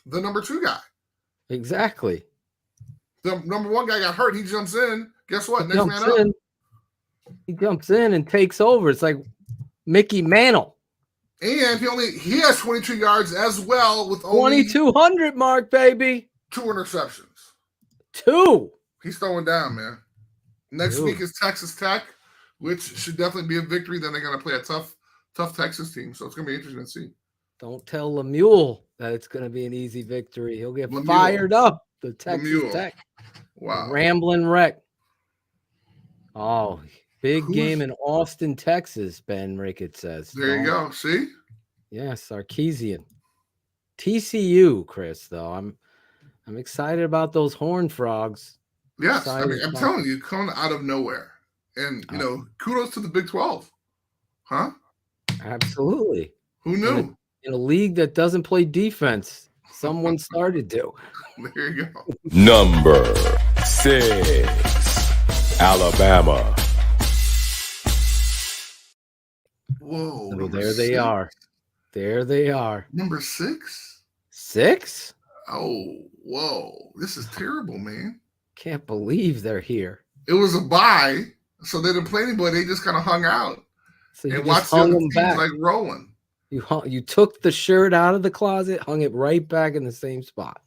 the number 2 guy. Exactly. The number 1 guy got hurt. He jumps in. Guess what? He jumps in and takes over. It's like Mickey Mantle. And he has 22 yards as well with only 2,200 mark, baby. 2 interceptions. 2. He's throwing down, man. Next week is Texas Tech, which should definitely be a victory. Then they're going to play a tough Texas team. So it's going to be interesting to see. Don't tell Lemuel that it's going to be an easy victory. He'll get Lemuel. fired up. The Texas Lemuel. Tech. Wow. Rambling wreck. Oh, big game in Austin, Texas, Ben Rickett says. There you go. See? Yes, Sarkeesian. TCU, Chris, though. I'm excited about those Horned Frogs. Yes. I mean, I'm telling you, coming out of nowhere. And, kudos to the Big 12. Huh? Absolutely. Who knew? In a league that doesn't play defense, someone started to. There you go. Number 6. Alabama. Whoa. So there they are. There they are. Number 6? 6? Oh, whoa. This is terrible, man. Can't believe they're here. It was a bye, so they didn't play anybody. They just kind of hung out So you and just watched the hung other them teams back. like rolling. You took the shirt out of the closet, hung it right back in the same spot.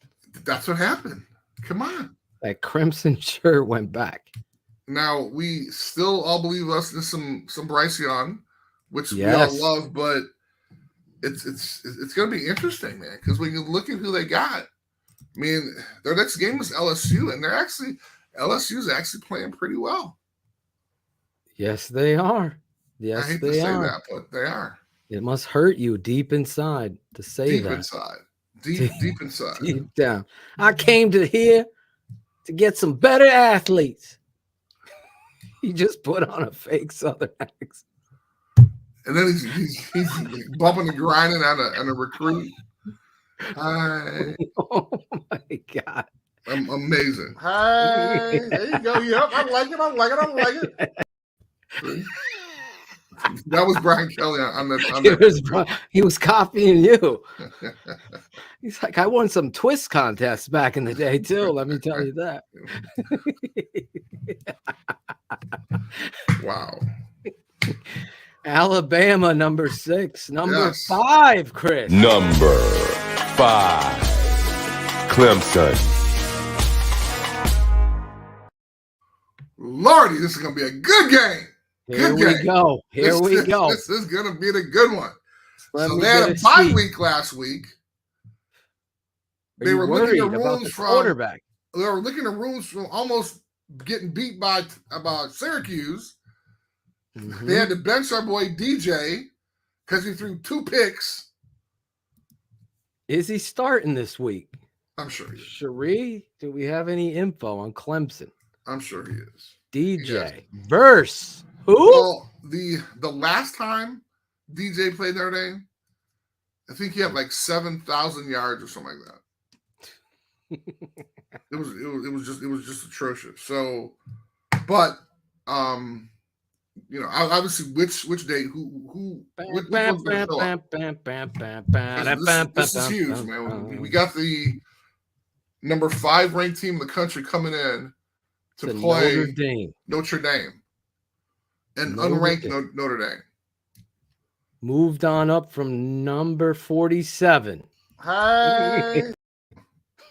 That's what happened. Come on. That crimson shirt went back. Now we still all believe us in some Bryce Young, which Yes. we all love, but it's going to be interesting, man. Because when you look at who they got, I mean, their next game is LSU, and LSU's actually playing pretty well. Yes, they are. Yes, I hate to they say are. that, but they are. It must hurt you deep inside to say Deep that. inside. Deep inside. Deep down. I came to here to get some better athletes. He just put on a fake Southern accent. And then he's bumping and grinding on a recruit. Hi. my God. Amazing. Hi. There you go. Yep. I like it. See? That was Brian Kelly on that. He was copying you. He's like, I won some twist contests back in the day, too. Let me tell you that. Wow. Alabama, number 6. Number Yes. 5, Chris. Number 5. Clemson. Lordy, this is going to be a good game. Here we go. Here we go. This is going to be the good one. Let So me they had a get bye seat. week last week. Are They you were looking at worried about rooms the from quarterback. They were looking at rooms from almost getting beat by Syracuse. Mhm. They had to bench our boy DJ because he threw 2 picks. Is he starting this week? I'm sure he is. Cherie, do we have any info on Clemson? I'm sure he is. DJ verse who? Well, the last time DJ played Notre Dame, I think he had like 7,000 yards or something like that. It was just atrocious. So, but you know, obviously, which day, which one's gonna show up? This is huge, man. We got the number 5 ranked team in the country coming in to play Notre Dame and unranked Notre Dame. Moved on up from number 47. Hi.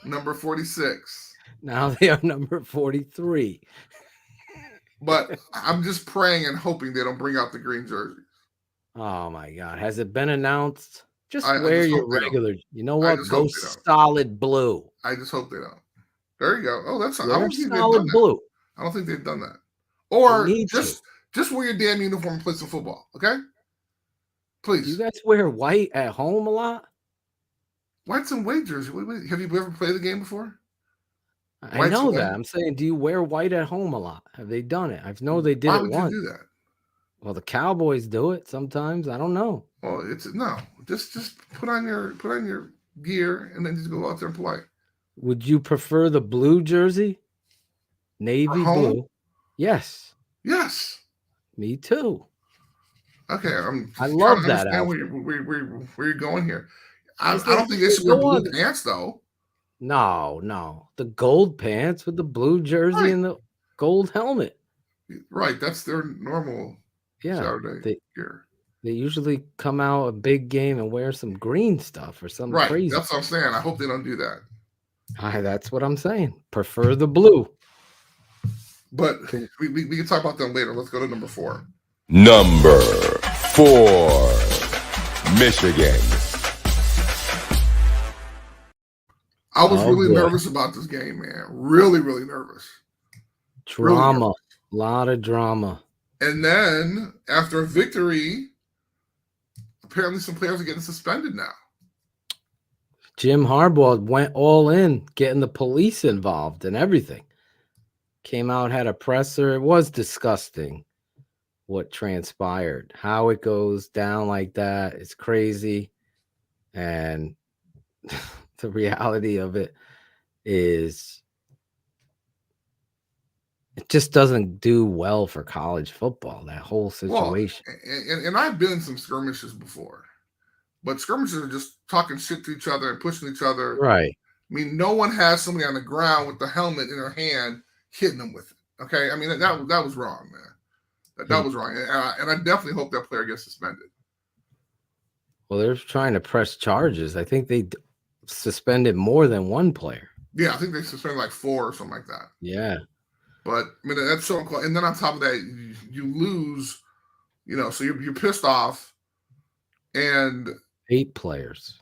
Number 46. Now they are number 43. But I'm just praying and hoping they don't bring out the green jerseys. Oh my God. Has it been announced? Just I wear just your hope they don't. regular. You know I what? just Go hope they don't. solid blue. I just hope they don't. There you go. Oh, that's I Wear don't think they've solid done that. blue. I don't think they've done that. Or You need just wear your damn uniform and play some football, okay? Please. You guys wear white at home a lot? White's and white jersey. Wait. Have you ever played the game before? I White's know and that. white? I'm saying, do you wear white at home a lot? Have they done it? I know they did Why it would once. you do that? Well, the Cowboys do it sometimes. I don't know. Well, just put on your gear and then just go out there and play. Would you prefer the blue jersey? Navy home? blue. Yes. Yes. Me too. Okay. I love that understand where you're going here. I don't think they should wear blue pants though. No. The gold pants with the blue jersey and the gold helmet. Right. That's their normal Saturday gear. They usually come out a big game and wear some green stuff or something crazy. That's what I'm saying. I hope they don't do that. That's what I'm saying. Prefer the blue. But we can talk about them later. Let's go to number 4. Number 4. Michigan. I was really nervous about this game, man. Really, really nervous. Drama. A lot of drama. And then after a victory, apparently some players are getting suspended now. Jim Harbaugh went all in, getting the police involved and everything. Came out, had a presser. It was disgusting what transpired. How it goes down like that is crazy. And the reality of it is it just doesn't do well for college football, that whole situation. Well, and I've been in some skirmishes before. But skirmishes are just talking shit to each other and pushing each other. Right. I mean, no one has somebody on the ground with the helmet in their hand hitting them with it. Okay? I mean, that was wrong, man. That was wrong. And I definitely hope that player gets suspended. Well, they're trying to press charges. I think they suspended more than one player. Yeah, I think they suspended like 4 or something like that. Yeah. But, I mean, that's so cool. And then on top of that, you lose, so you're pissed off. And 8 players.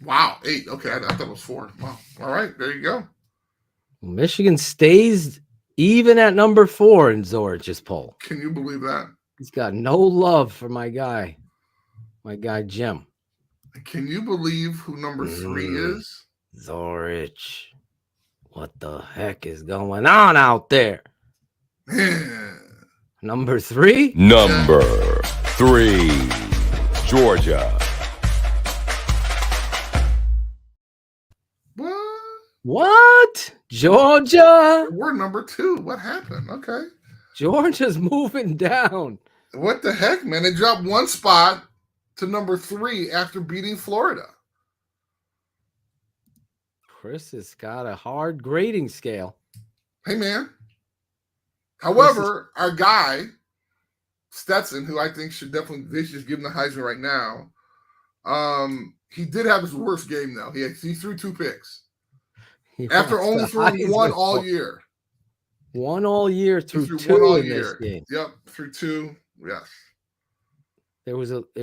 Wow, 8. Okay, I thought it was 4. Wow. All right, there you go. Michigan stays even at number 4 in Zorich's poll. Can you believe that? He's got no love for my guy Jim. Can you believe who number 3 is? Zorich. What the heck is going on out there? Man. Number 3? Number 3. Georgia. What? Georgia? We're number 2. What happened? Okay. Georgia's moving down. What the heck, man? They dropped 1 spot to number 3 after beating Florida. Chris has got a hard grading scale. Hey, man. However, our guy, Stetson, who I think they should just give him the Heisman right now, he did have his worst game, though. He threw 2 picks. After only throwing 1 all year. 1 all year through 2 1 all in year. this game. Yep, through 2. Yes. It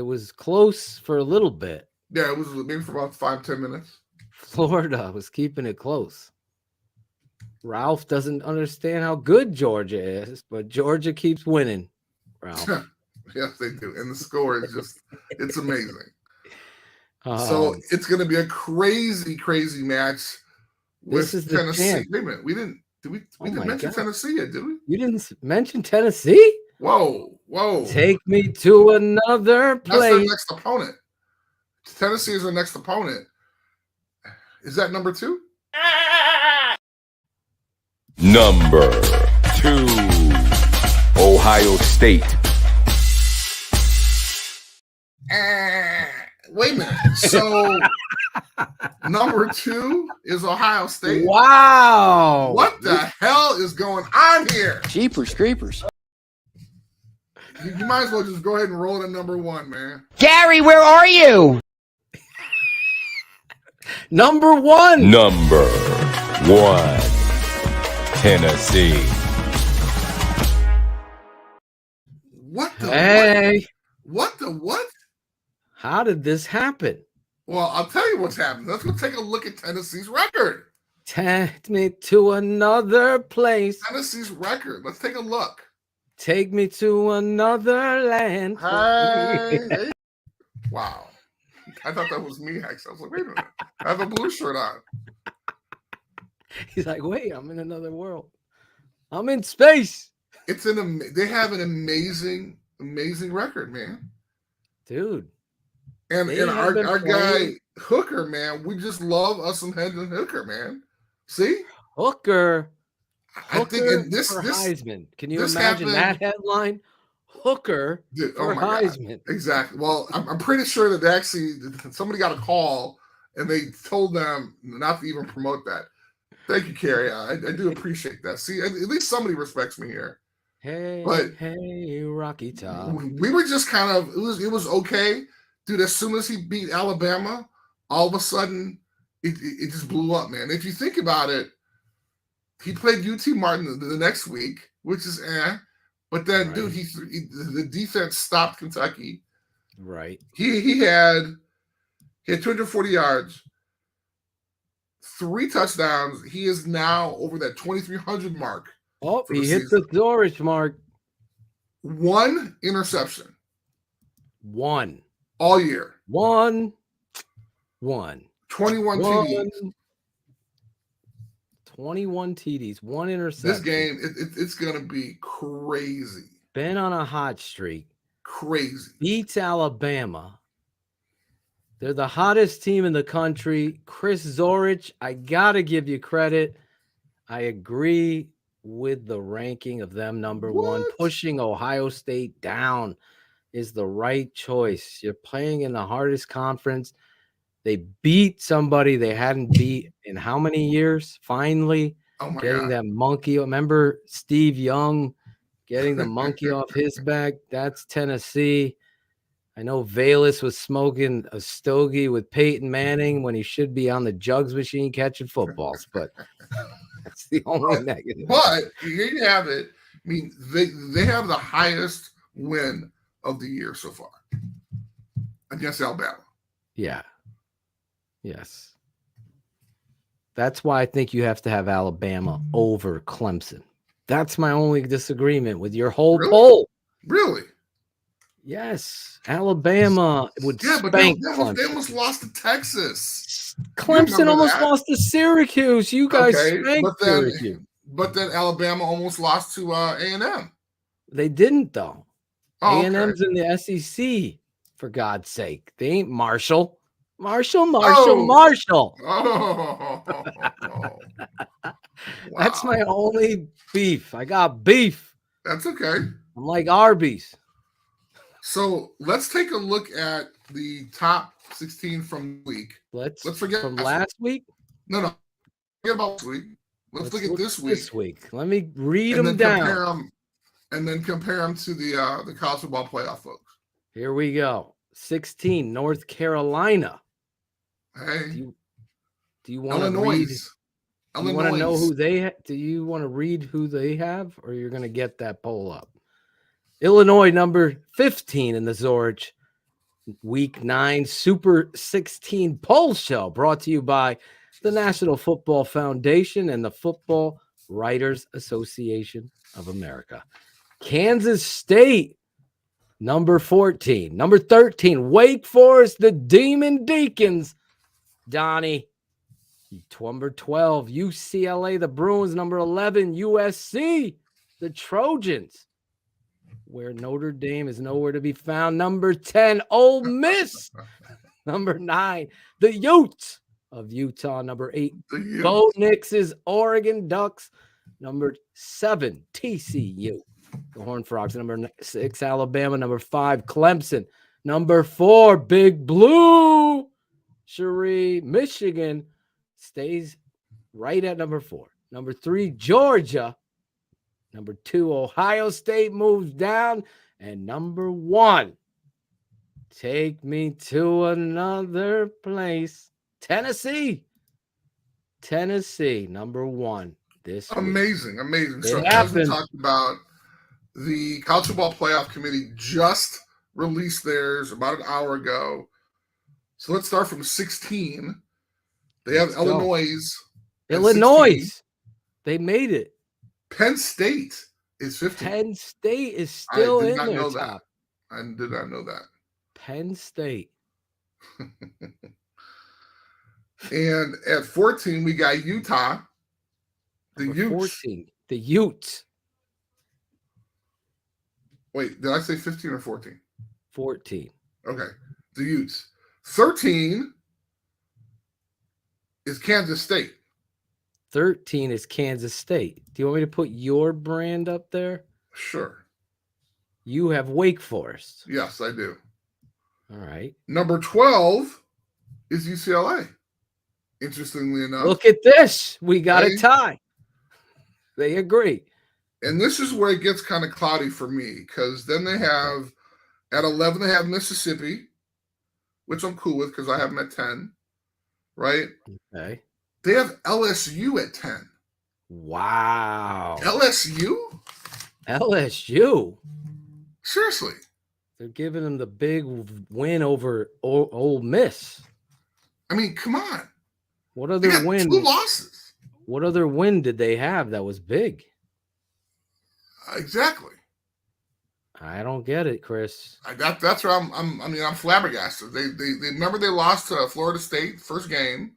was close for a little bit. Yeah, it was maybe for about 5-10 minutes. Florida was keeping it close. Ralph doesn't understand how good Georgia is, but Georgia keeps winning, Ralph. Yes, they do. And the score is it's amazing. So it's going to be a crazy, crazy match with Tennessee. Wait a minute. We didn't mention Tennessee yet, did we? You didn't mention Tennessee? Whoa. Take me to another place. That's their next opponent. Tennessee is their next opponent. Is that number 2? Number 2, Ohio State. Wait a minute. So number 2 is Ohio State. Wow. What the hell is going on here? Jeepers creepers. You might as well just go ahead and roll it at number 1, man. Gary, where are you? Number 1. Number 1, Tennessee. What the Hey. What the what? How did this happen? Well, I'll tell you what's happened. Let's go take a look at Tennessee's record. Take me to another place. Tennessee's record. Let's take a look. Take me to another land. Hey. Wow. I thought that was me, actually. I was like, wait a minute. I have a blue shirt on. He's like, wait, I'm in another world. I'm in space. They have an amazing record, man. Dude. And our guy Hooker, man, we just love us some Hendon Hooker, man. See? Hooker. I think and this Heisman. Can you imagine that headline? Hooker for Heisman. God. Exactly. Well, I'm pretty sure that actually somebody got a call and they told them not to even promote that. Thank you, Carrie. I do appreciate that. See, at least somebody respects me here. Hey, Rocky Top. We were just kind of it was okay, dude. As soon as he beat Alabama, all of a sudden it just blew up, man. If you think about it, he played UT Martin the next week, which is but then, right. Dude, the defense stopped Kentucky. Right. He had 240 yards, 3 touchdowns. He is now over that 2,300 mark. Oh, he hit the Zorich mark. 1 interception. 1. All year. 1. 21 TDs. 21 TDs, 1 interception. This game, it's going to be crazy. Been on a hot streak. Crazy. Beats Alabama. They're the hottest team in the country. Chris Zorich, I got to give you credit. I agree with the ranking of them number 1. Pushing Ohio State down is the right choice. You're playing in the hardest conference. They beat somebody they hadn't beat in how many years? Finally, getting that monkey. Remember Steve Young getting the monkey off his back? That's Tennessee. I know Valus was smoking a stogie with Peyton Manning when he should be on the jugs machine catching footballs, but that's the only negative. But here you have it. I mean, they have the highest win of the year so far against Alabama. Yeah. Yes. That's why I think you have to have Alabama over Clemson. That's my only disagreement with your whole poll. Really? Yes. Alabama would spank Clemson. They almost lost to Texas. Clemson almost lost to Syracuse. You guys spanked Syracuse. But then Alabama almost lost to A&M. They didn't, though. Oh, A&M's in the SEC, for God's sake. They ain't Marshall. Marshall. Oh, That's wow. my only beef. I got beef. That's okay. I'm like Arby's. So let's take a look at the top 16 from the week. Let's forget from last week. No, forget about this week. Let's look at this week. This week. Let me read and them then down. Compare them to the college football playoff folks. Here we go. 16, North Carolina. Hey, do you want to read? Do you want to know who they? Do you want to read who they have, or you're going to get that poll up? Illinois, number 15 in the Zorich Week 9 Super 16 poll show, brought to you by the National Football Foundation and the Football Writers Association of America. Kansas State, number 14. Number 13, Wake Forest, the Demon Deacons. Donnie. Number 12, UCLA, the Bruins. Number 11, USC, the Trojans, where Notre Dame is nowhere to be found. Number 10, Ole Miss. Number 9, the Utes of Utah. Number 8, Bo Nix's Oregon Ducks. Number 7, TCU, the Horned Frogs. Number 6, Alabama. Number 5, Clemson. Number 4, Big Blue. Cherie, Michigan stays right at number 4. Number 3, Georgia. Number 2, Ohio State moves down. And number 1, take me to another place. Tennessee. Tennessee, number 1 this week. Amazing. So as we talked about, the College Football Playoff Committee just released theirs about an hour ago. So let's start from 16. They have Illinois. They made it. Penn State is 15. Penn State is still in there. I did not know that. I did not know that. Penn State. And at 14, we got Utah. The Utes. 14. The Utes. Wait, did I say 15 or 14? 14. Okay. The Utes. 13 is Kansas State. 13 is Kansas State. Do you want me to put your brand up there? Sure. You have Wake Forest. Yes, I do. All right. Number 12 is UCLA. Interestingly enough. Look at this. We got a tie. They agree. And this is where it gets kind of cloudy for me, because then they have, at 11, they have Mississippi, which I'm cool with because I have them at 10, right? Okay. They have LSU at 10. Wow. LSU? Seriously. They're giving them the big win over Ole Miss. I mean, come on. What other win? 2 losses. What other win did they have that was big? Exactly. I don't get it, Chris. That's where I'm flabbergasted. They remember they lost to Florida State first game,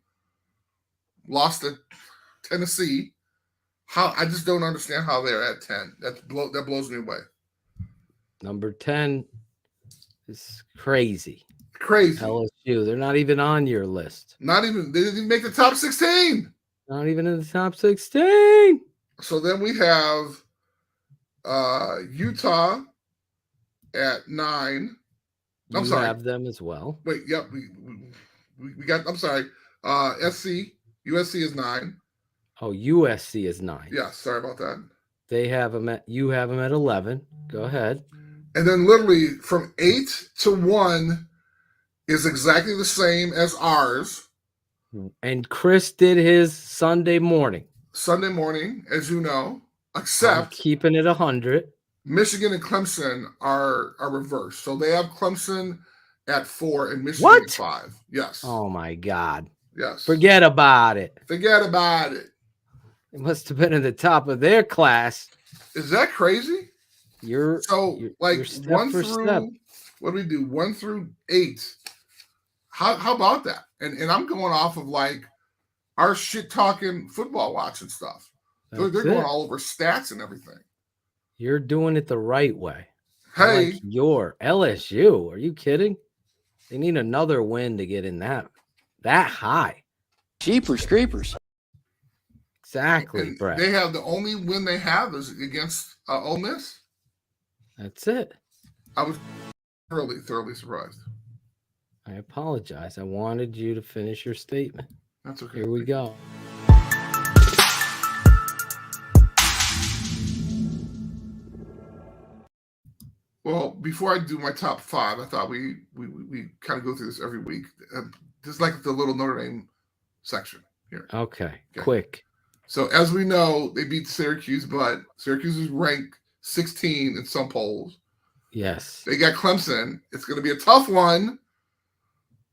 lost to Tennessee. I just don't understand how they're at 10. That blows me away. Number 10 is crazy. LSU. They're not even on your list. They didn't even make the top 16. Not even in the top 16. So then we have Utah at 9. I'm sorry. You have them as well. Wait, yep. We got, I'm sorry. USC is 9. Oh, USC is 9. Yeah, sorry about that. You have them at 11. Go ahead. And then literally from 8 to 1 is exactly the same as ours. And Chris did his Sunday morning, as you know, except I'm keeping it 100. Michigan and Clemson are reversed. So they have Clemson at 4 and Michigan at 5. Yes. Oh, my God. Yes. Forget about it. It must have been in the top of their class. Is that crazy? You're 1 through, what do we do? 1 through 8. How about that? And I'm going off of like our shit talking football watching stuff. They're going all over stats and everything. You're doing it the right way. Hey, like your LSU. Are you kidding? They need another win to get in that high. Jeepers creepers. Exactly, And Brett. they have the only win they have is against Ole Miss. That's it. I was thoroughly surprised. I apologize. I wanted you to finish your statement. That's okay. Here we go. Well, before I do my top 5, I thought we kind of go through this every week. Just like the little Notre Dame section here. Okay. Quick. So as we know, they beat Syracuse, but Syracuse is ranked 16 in some polls. Yes. They got Clemson. It's going to be a tough one,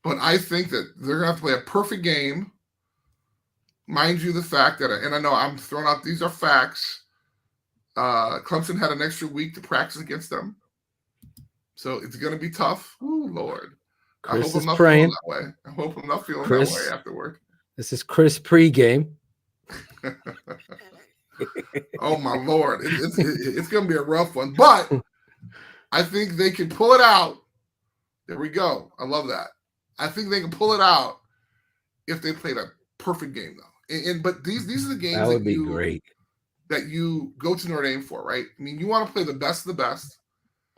but I think that they're going to have to play a perfect game. Mind you, the fact that, and I know I'm throwing out, these are facts. Clemson had an extra week to practice against them. So it's going to be tough. Ooh, Lord. Chris I hope is I'm not praying. feeling that way. I hope I'm not feeling Chris, that way afterward. This is Chris pregame. Oh, my Lord. It's going to be a rough one. But I think they can pull it out. There we go. I love that. I think they can pull it out if they played a perfect game, though. But these are the games That would be great. That you go to Notre Dame for, right? I mean, you want to play the best of the best.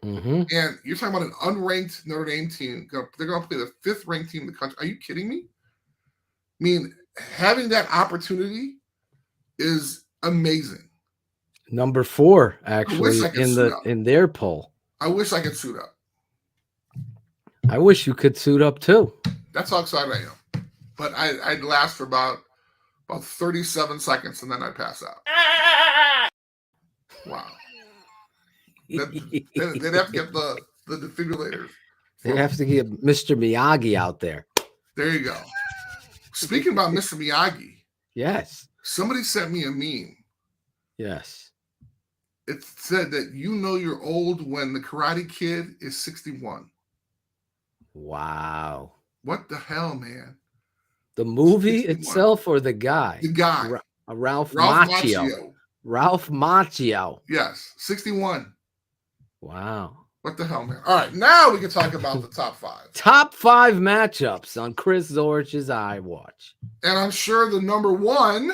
Mm-hmm. And you're talking about an unranked Notre Dame team. They're going to play the 5th ranked team in the country. Are you kidding me? I mean, having that opportunity is amazing. Number 4, actually, in their poll. I wish I could suit up. I wish you could suit up too. That's how excited I am. But I'd last for about 37 seconds and then I'd pass out. Wow. They'd have to get the defibrillators. They have to get Mr. Miyagi out there. There you go. Speaking about Mr. Miyagi. Yes. Somebody sent me a meme. Yes. It said that you know you're old when the Karate Kid is 61. Wow. What the hell, man? The movie 61. Itself or the guy? The guy. Ralph Macchio. Ralph Macchio. Yes, 61. Wow. What the hell, man? All right, now we can talk about the top 5. Top 5 matchups on Chris Zorich's iWatch. And I'm sure the number 1,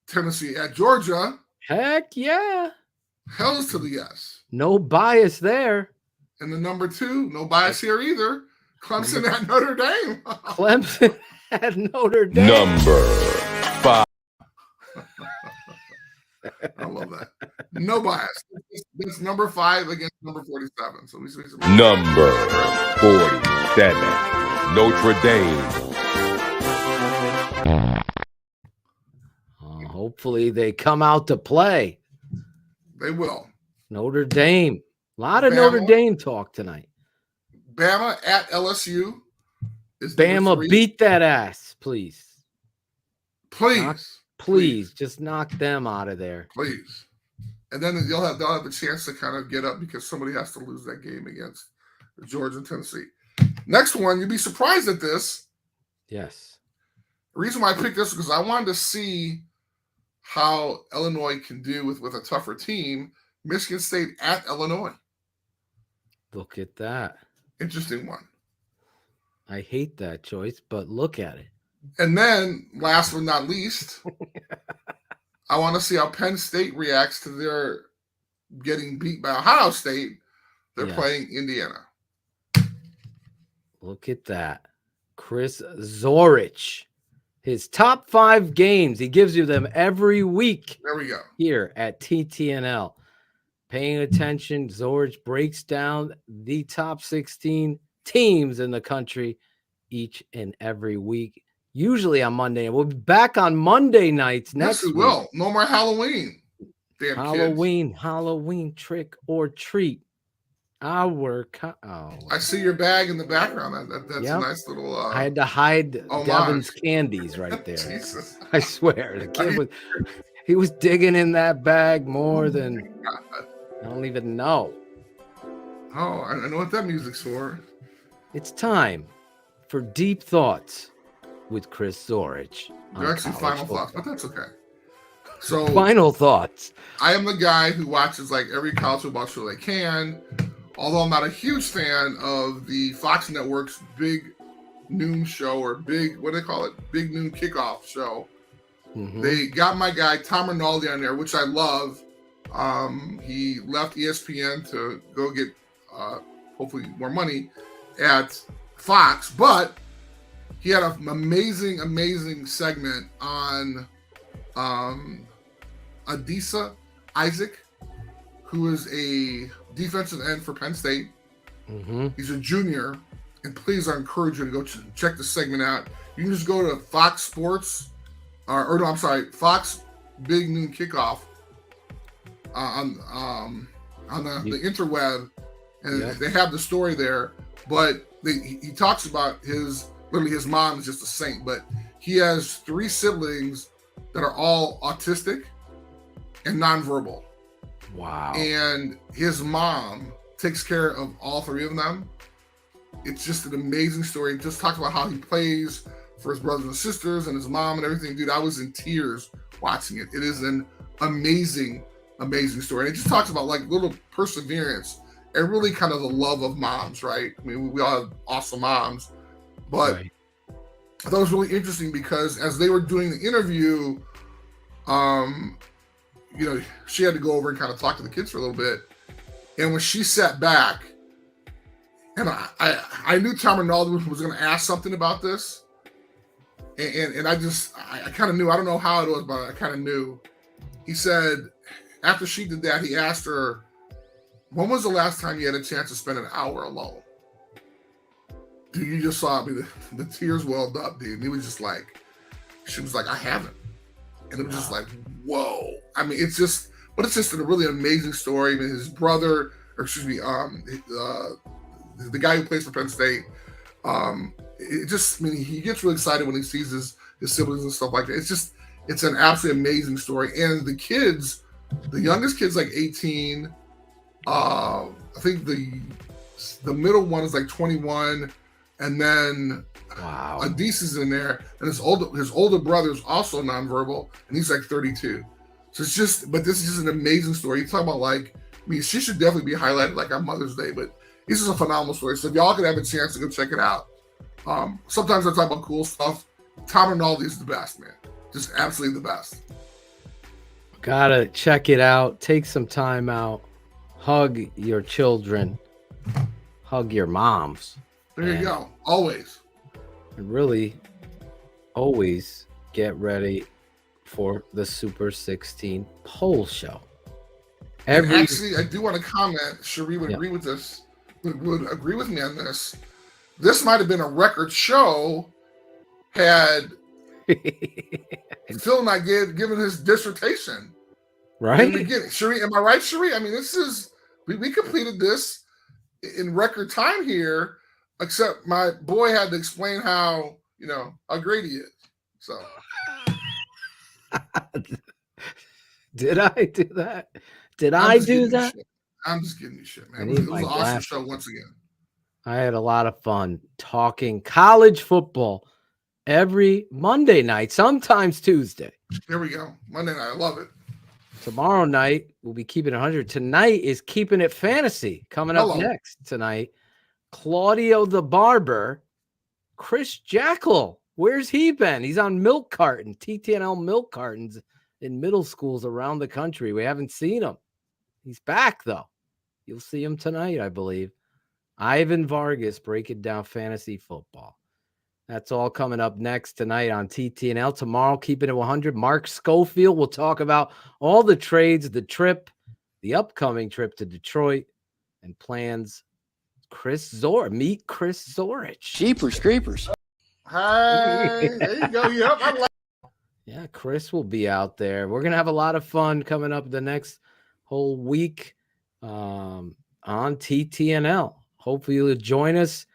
Tennessee at Georgia. Heck yeah. Hells to the yes. No bias there. And the number 2, no bias here either. Clemson at Notre Dame. Clemson at Notre Dame. Number 5. I love that. No bias. It's number 5 against number 47. So we Number 47. Notre Dame. Hopefully they come out to play. They will. Notre Dame. A lot of Notre Dame talk tonight. Bama at LSU. Bama, beat that ass, please. Please. Just knock them out of there. Please. And then they'll have a chance to kind of get up because somebody has to lose that game against Georgia and Tennessee. Next one, you'd be surprised at this. Yes. The reason why I picked this is because I wanted to see how Illinois can do with a tougher team. Michigan State at Illinois. Look at that. Interesting one. I hate that choice, but look at it. And then, last but not least, I want to see how Penn State reacts to their getting beat by Ohio State. They're playing Indiana. Look at that. Chris Zorich. His top 5 games. He gives you them every week. There we go. Here at TTNL. Paying attention, Zorich breaks down the top 16 teams in the country each and every week. Usually on Monday. We'll be back on Monday nights next week. Yes, we will. No more Halloween. Damn Halloween trick or treat. I see your bag in the background. That's a nice little. I had to hide Devin's candies right there. Jesus. I swear, the kid he was digging in that bag more than I don't even know. Oh, I know what that music's for. It's time for Deep Thoughts with Chris Zorich. They're actually final thoughts, but that's okay. So final thoughts. I am the guy who watches like every college football show they can. although I'm not a huge fan of the Fox Network's Big Noon show, or Big Noon Kickoff show. Mhm. They got my guy Tom Rinaldi on there, which I love. He left ESPN to go get hopefully more money at Fox, but he had an amazing segment on Adisa Isaac, who is a defensive end for Penn State. Mhm. He's a junior, and please, I encourage you to go check the segment out. You can just go to Fox Sports, Fox Big Noon Kickoff on the interweb, and they have the story there. But he talks about his mom is just a saint, but he has 3 siblings that are all autistic and nonverbal. Wow. And his mom takes care of all 3 of them. It's just an amazing story. He just talks about how he plays for his brothers and sisters and his mom and everything. Dude, I was in tears watching it. It is an amazing story. And it just talks about like little perseverance and really kind of the love of moms, right? I mean, we all have awesome moms, but Right. I thought it was really interesting because as they were doing the interview, she had to go over and kind of talk to the kids for a little bit. And when she sat back, and I knew Tom Rinaldi was going to ask something about this. And I kind of knew, I don't know how it was, but I kind of knew. He said, after she did that, he asked her, when was the last time you had a chance to spend an hour alone? Dude, you just saw me, the tears welled up, dude. And he was just like, she was like, I haven't. And it was just like, whoa. I mean, it's just a really amazing story. I mean, his brother, the guy who plays for Penn State, he gets really excited when he sees his siblings and stuff like that. It's an absolutely amazing story. And the kids, the youngest kid's like 18. I think the middle one is like 21. And then Wow. Adis in there, and his older brother is also nonverbal, and he's like 32. So this is just an amazing story. You talk about she should definitely be highlighted like on Mother's Day, but this is a phenomenal story. So if y'all could have a chance to go check it out. Sometimes I talk about cool stuff. Tom Rinaldi is the best, man. Just absolutely the best. Gotta check it out. Take some time out. Hug your children. Hug your moms. There you go. Always. And really, always get ready for the Super 16 poll show. Actually, I do want to comment. Cherie would agree with this. Would agree with me on this. This might have been a record show had Phil not given his dissertation. Right? In the beginning. Cherie, am I right, Cherie? I mean, we completed this in record time here, except my boy had to explain how great he is. So did I do that? Did I do that? I'm just giving you shit, man. I It need was my an awesome glasses. show once again. I had a lot of fun talking college football every Monday night, sometimes Tuesday. Here we go. Monday night. I love it. Tomorrow night, we'll be keeping it 100. Tonight is Keeping It Fantasy. Coming up next tonight, Claudio the Barber, Chris Jackal. Where's he been? He's on milk carton, TTNL milk cartons in middle schools around the country. We haven't seen him. He's back, though. You'll see him tonight, I believe. Ivan Vargas breaking down fantasy football. That's all coming up next tonight on TTNL. Tomorrow, Keeping It 100. Mark Schofield will talk about all the trades, the trip, the upcoming trip to Detroit, and plans. Meet Chris Zorich. Jeepers creepers. Hey, there you go. Yep. Yeah, Chris will be out there. We're going to have a lot of fun coming up the next whole week on TTNL. Hopefully you'll join us.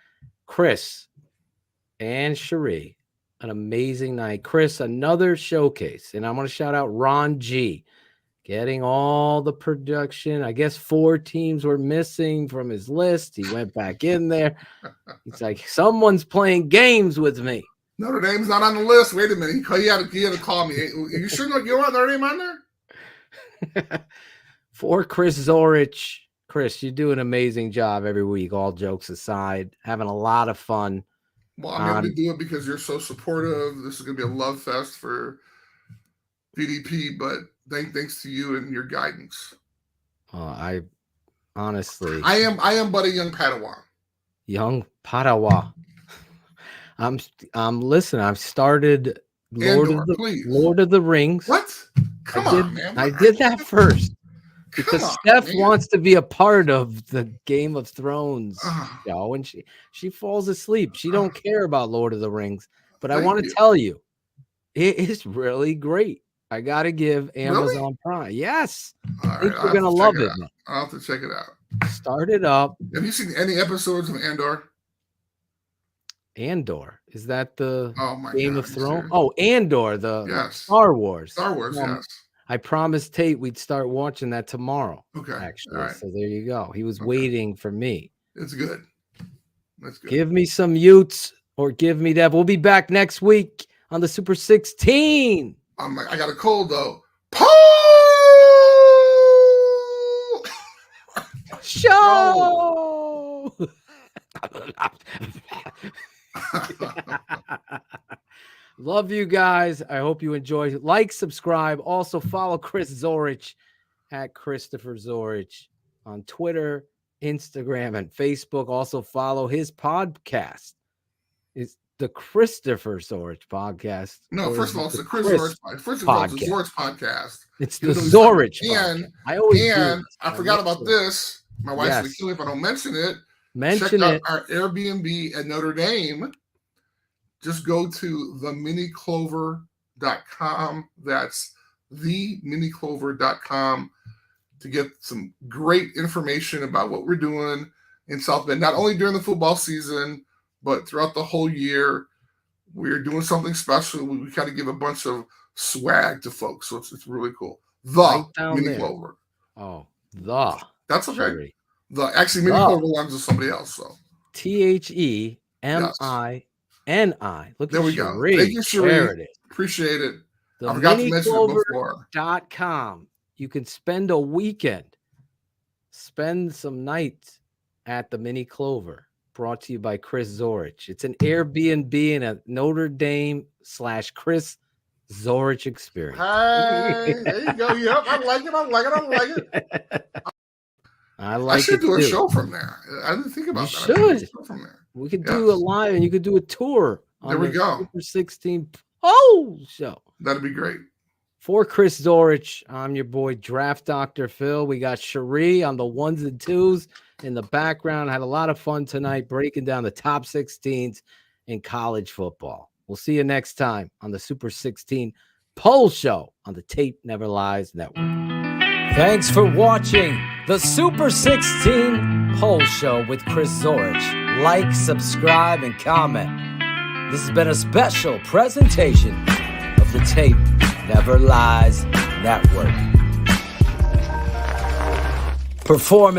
Chris and Cherie, an amazing night. Chris, another showcase. And I want to shout out Ron G. Getting all the production. I guess 4 teams were missing from his list. He went back in there. He's like, someone's playing games with me. Notre Dame's not on the list. Wait a minute. He had to call me. You sure you don't want Notre Dame on there? For Chris Zorich, Chris, you do an amazing job every week, all jokes aside. Having a lot of fun. Well, I'm able to do it because you're so supportive. This is going to be a love fest for PDP, but thanks to you and your guidance. I honestly, I am but a young Padawan. Young Padawan. Listen, I've started Lord of the Rings. What? Come on, man. I did that first because Steph wants to be a part of the Game of Thrones show, and she falls asleep. She don't care about Lord of the Rings, but I want to tell you, it is really great. I got to give Amazon Prime. Yes. I think you're going to love it. I'll have to check it out. Start it up. Have you seen any episodes of Andor? Andor. Is that the Game of Thrones? Oh, Andor, the Star Wars. Yes. I promised Tate we'd start watching that tomorrow. Okay. Actually. Right. So there you go. He was waiting for me. It's good. That's good. Give me some Utes or give me that. We'll be back next week on the Super 16. I got a cold though. Paul Show. Love you guys. I hope you enjoy. Like, subscribe. Also follow Chris Zorich at Christopher Zorich on Twitter, Instagram, and Facebook. Also follow his podcast. It's the Christopher Zorich podcast. No, first of all, it's the Chris Zorich podcast. First of all, it's the Zorich podcast. It's the Zorich podcast. And I forgot about this. My wife's going to kill me if I don't mention it. Check out our Airbnb at Notre Dame. Just go to theminiclover.com. That's theminiclover.com to get some great information about what we're doing in South Bend, not only during the football season, but throughout the whole year. We're doing something special. We kind of give a bunch of swag to folks, so it's really cool. The Mini Clover. Oh, that's okay. Actually, Mini Clover belongs to somebody else. So THEMINI. Look, there we go. Thank you, Cherie. There it is. Appreciate it. I forgot to mention it before. .com. You can spend a weekend, spend some nights at the Mini Clover. Brought to you by Chris Zorich. It's an Airbnb and a Notre Dame / Chris Zorich experience. Hey, there you go. Yep, I like it. I should do a show from there. I didn't think about that. You should. From there. We could do a live, and you could do a tour. There we go. Super 16 show. That'd be great. For Chris Zorich, I'm your boy Draft Dr. Phil. We got Cherie on the ones and twos in the background. Had a lot of fun tonight breaking down the top 16s in college football. We'll see you next time on the Super 16 Poll Show on the Tape Never Lies Network. Thanks for watching the Super 16 Poll Show with Chris Zorich. Like, subscribe, and comment. This has been a special presentation of the Tape Never Lies Network. Performance.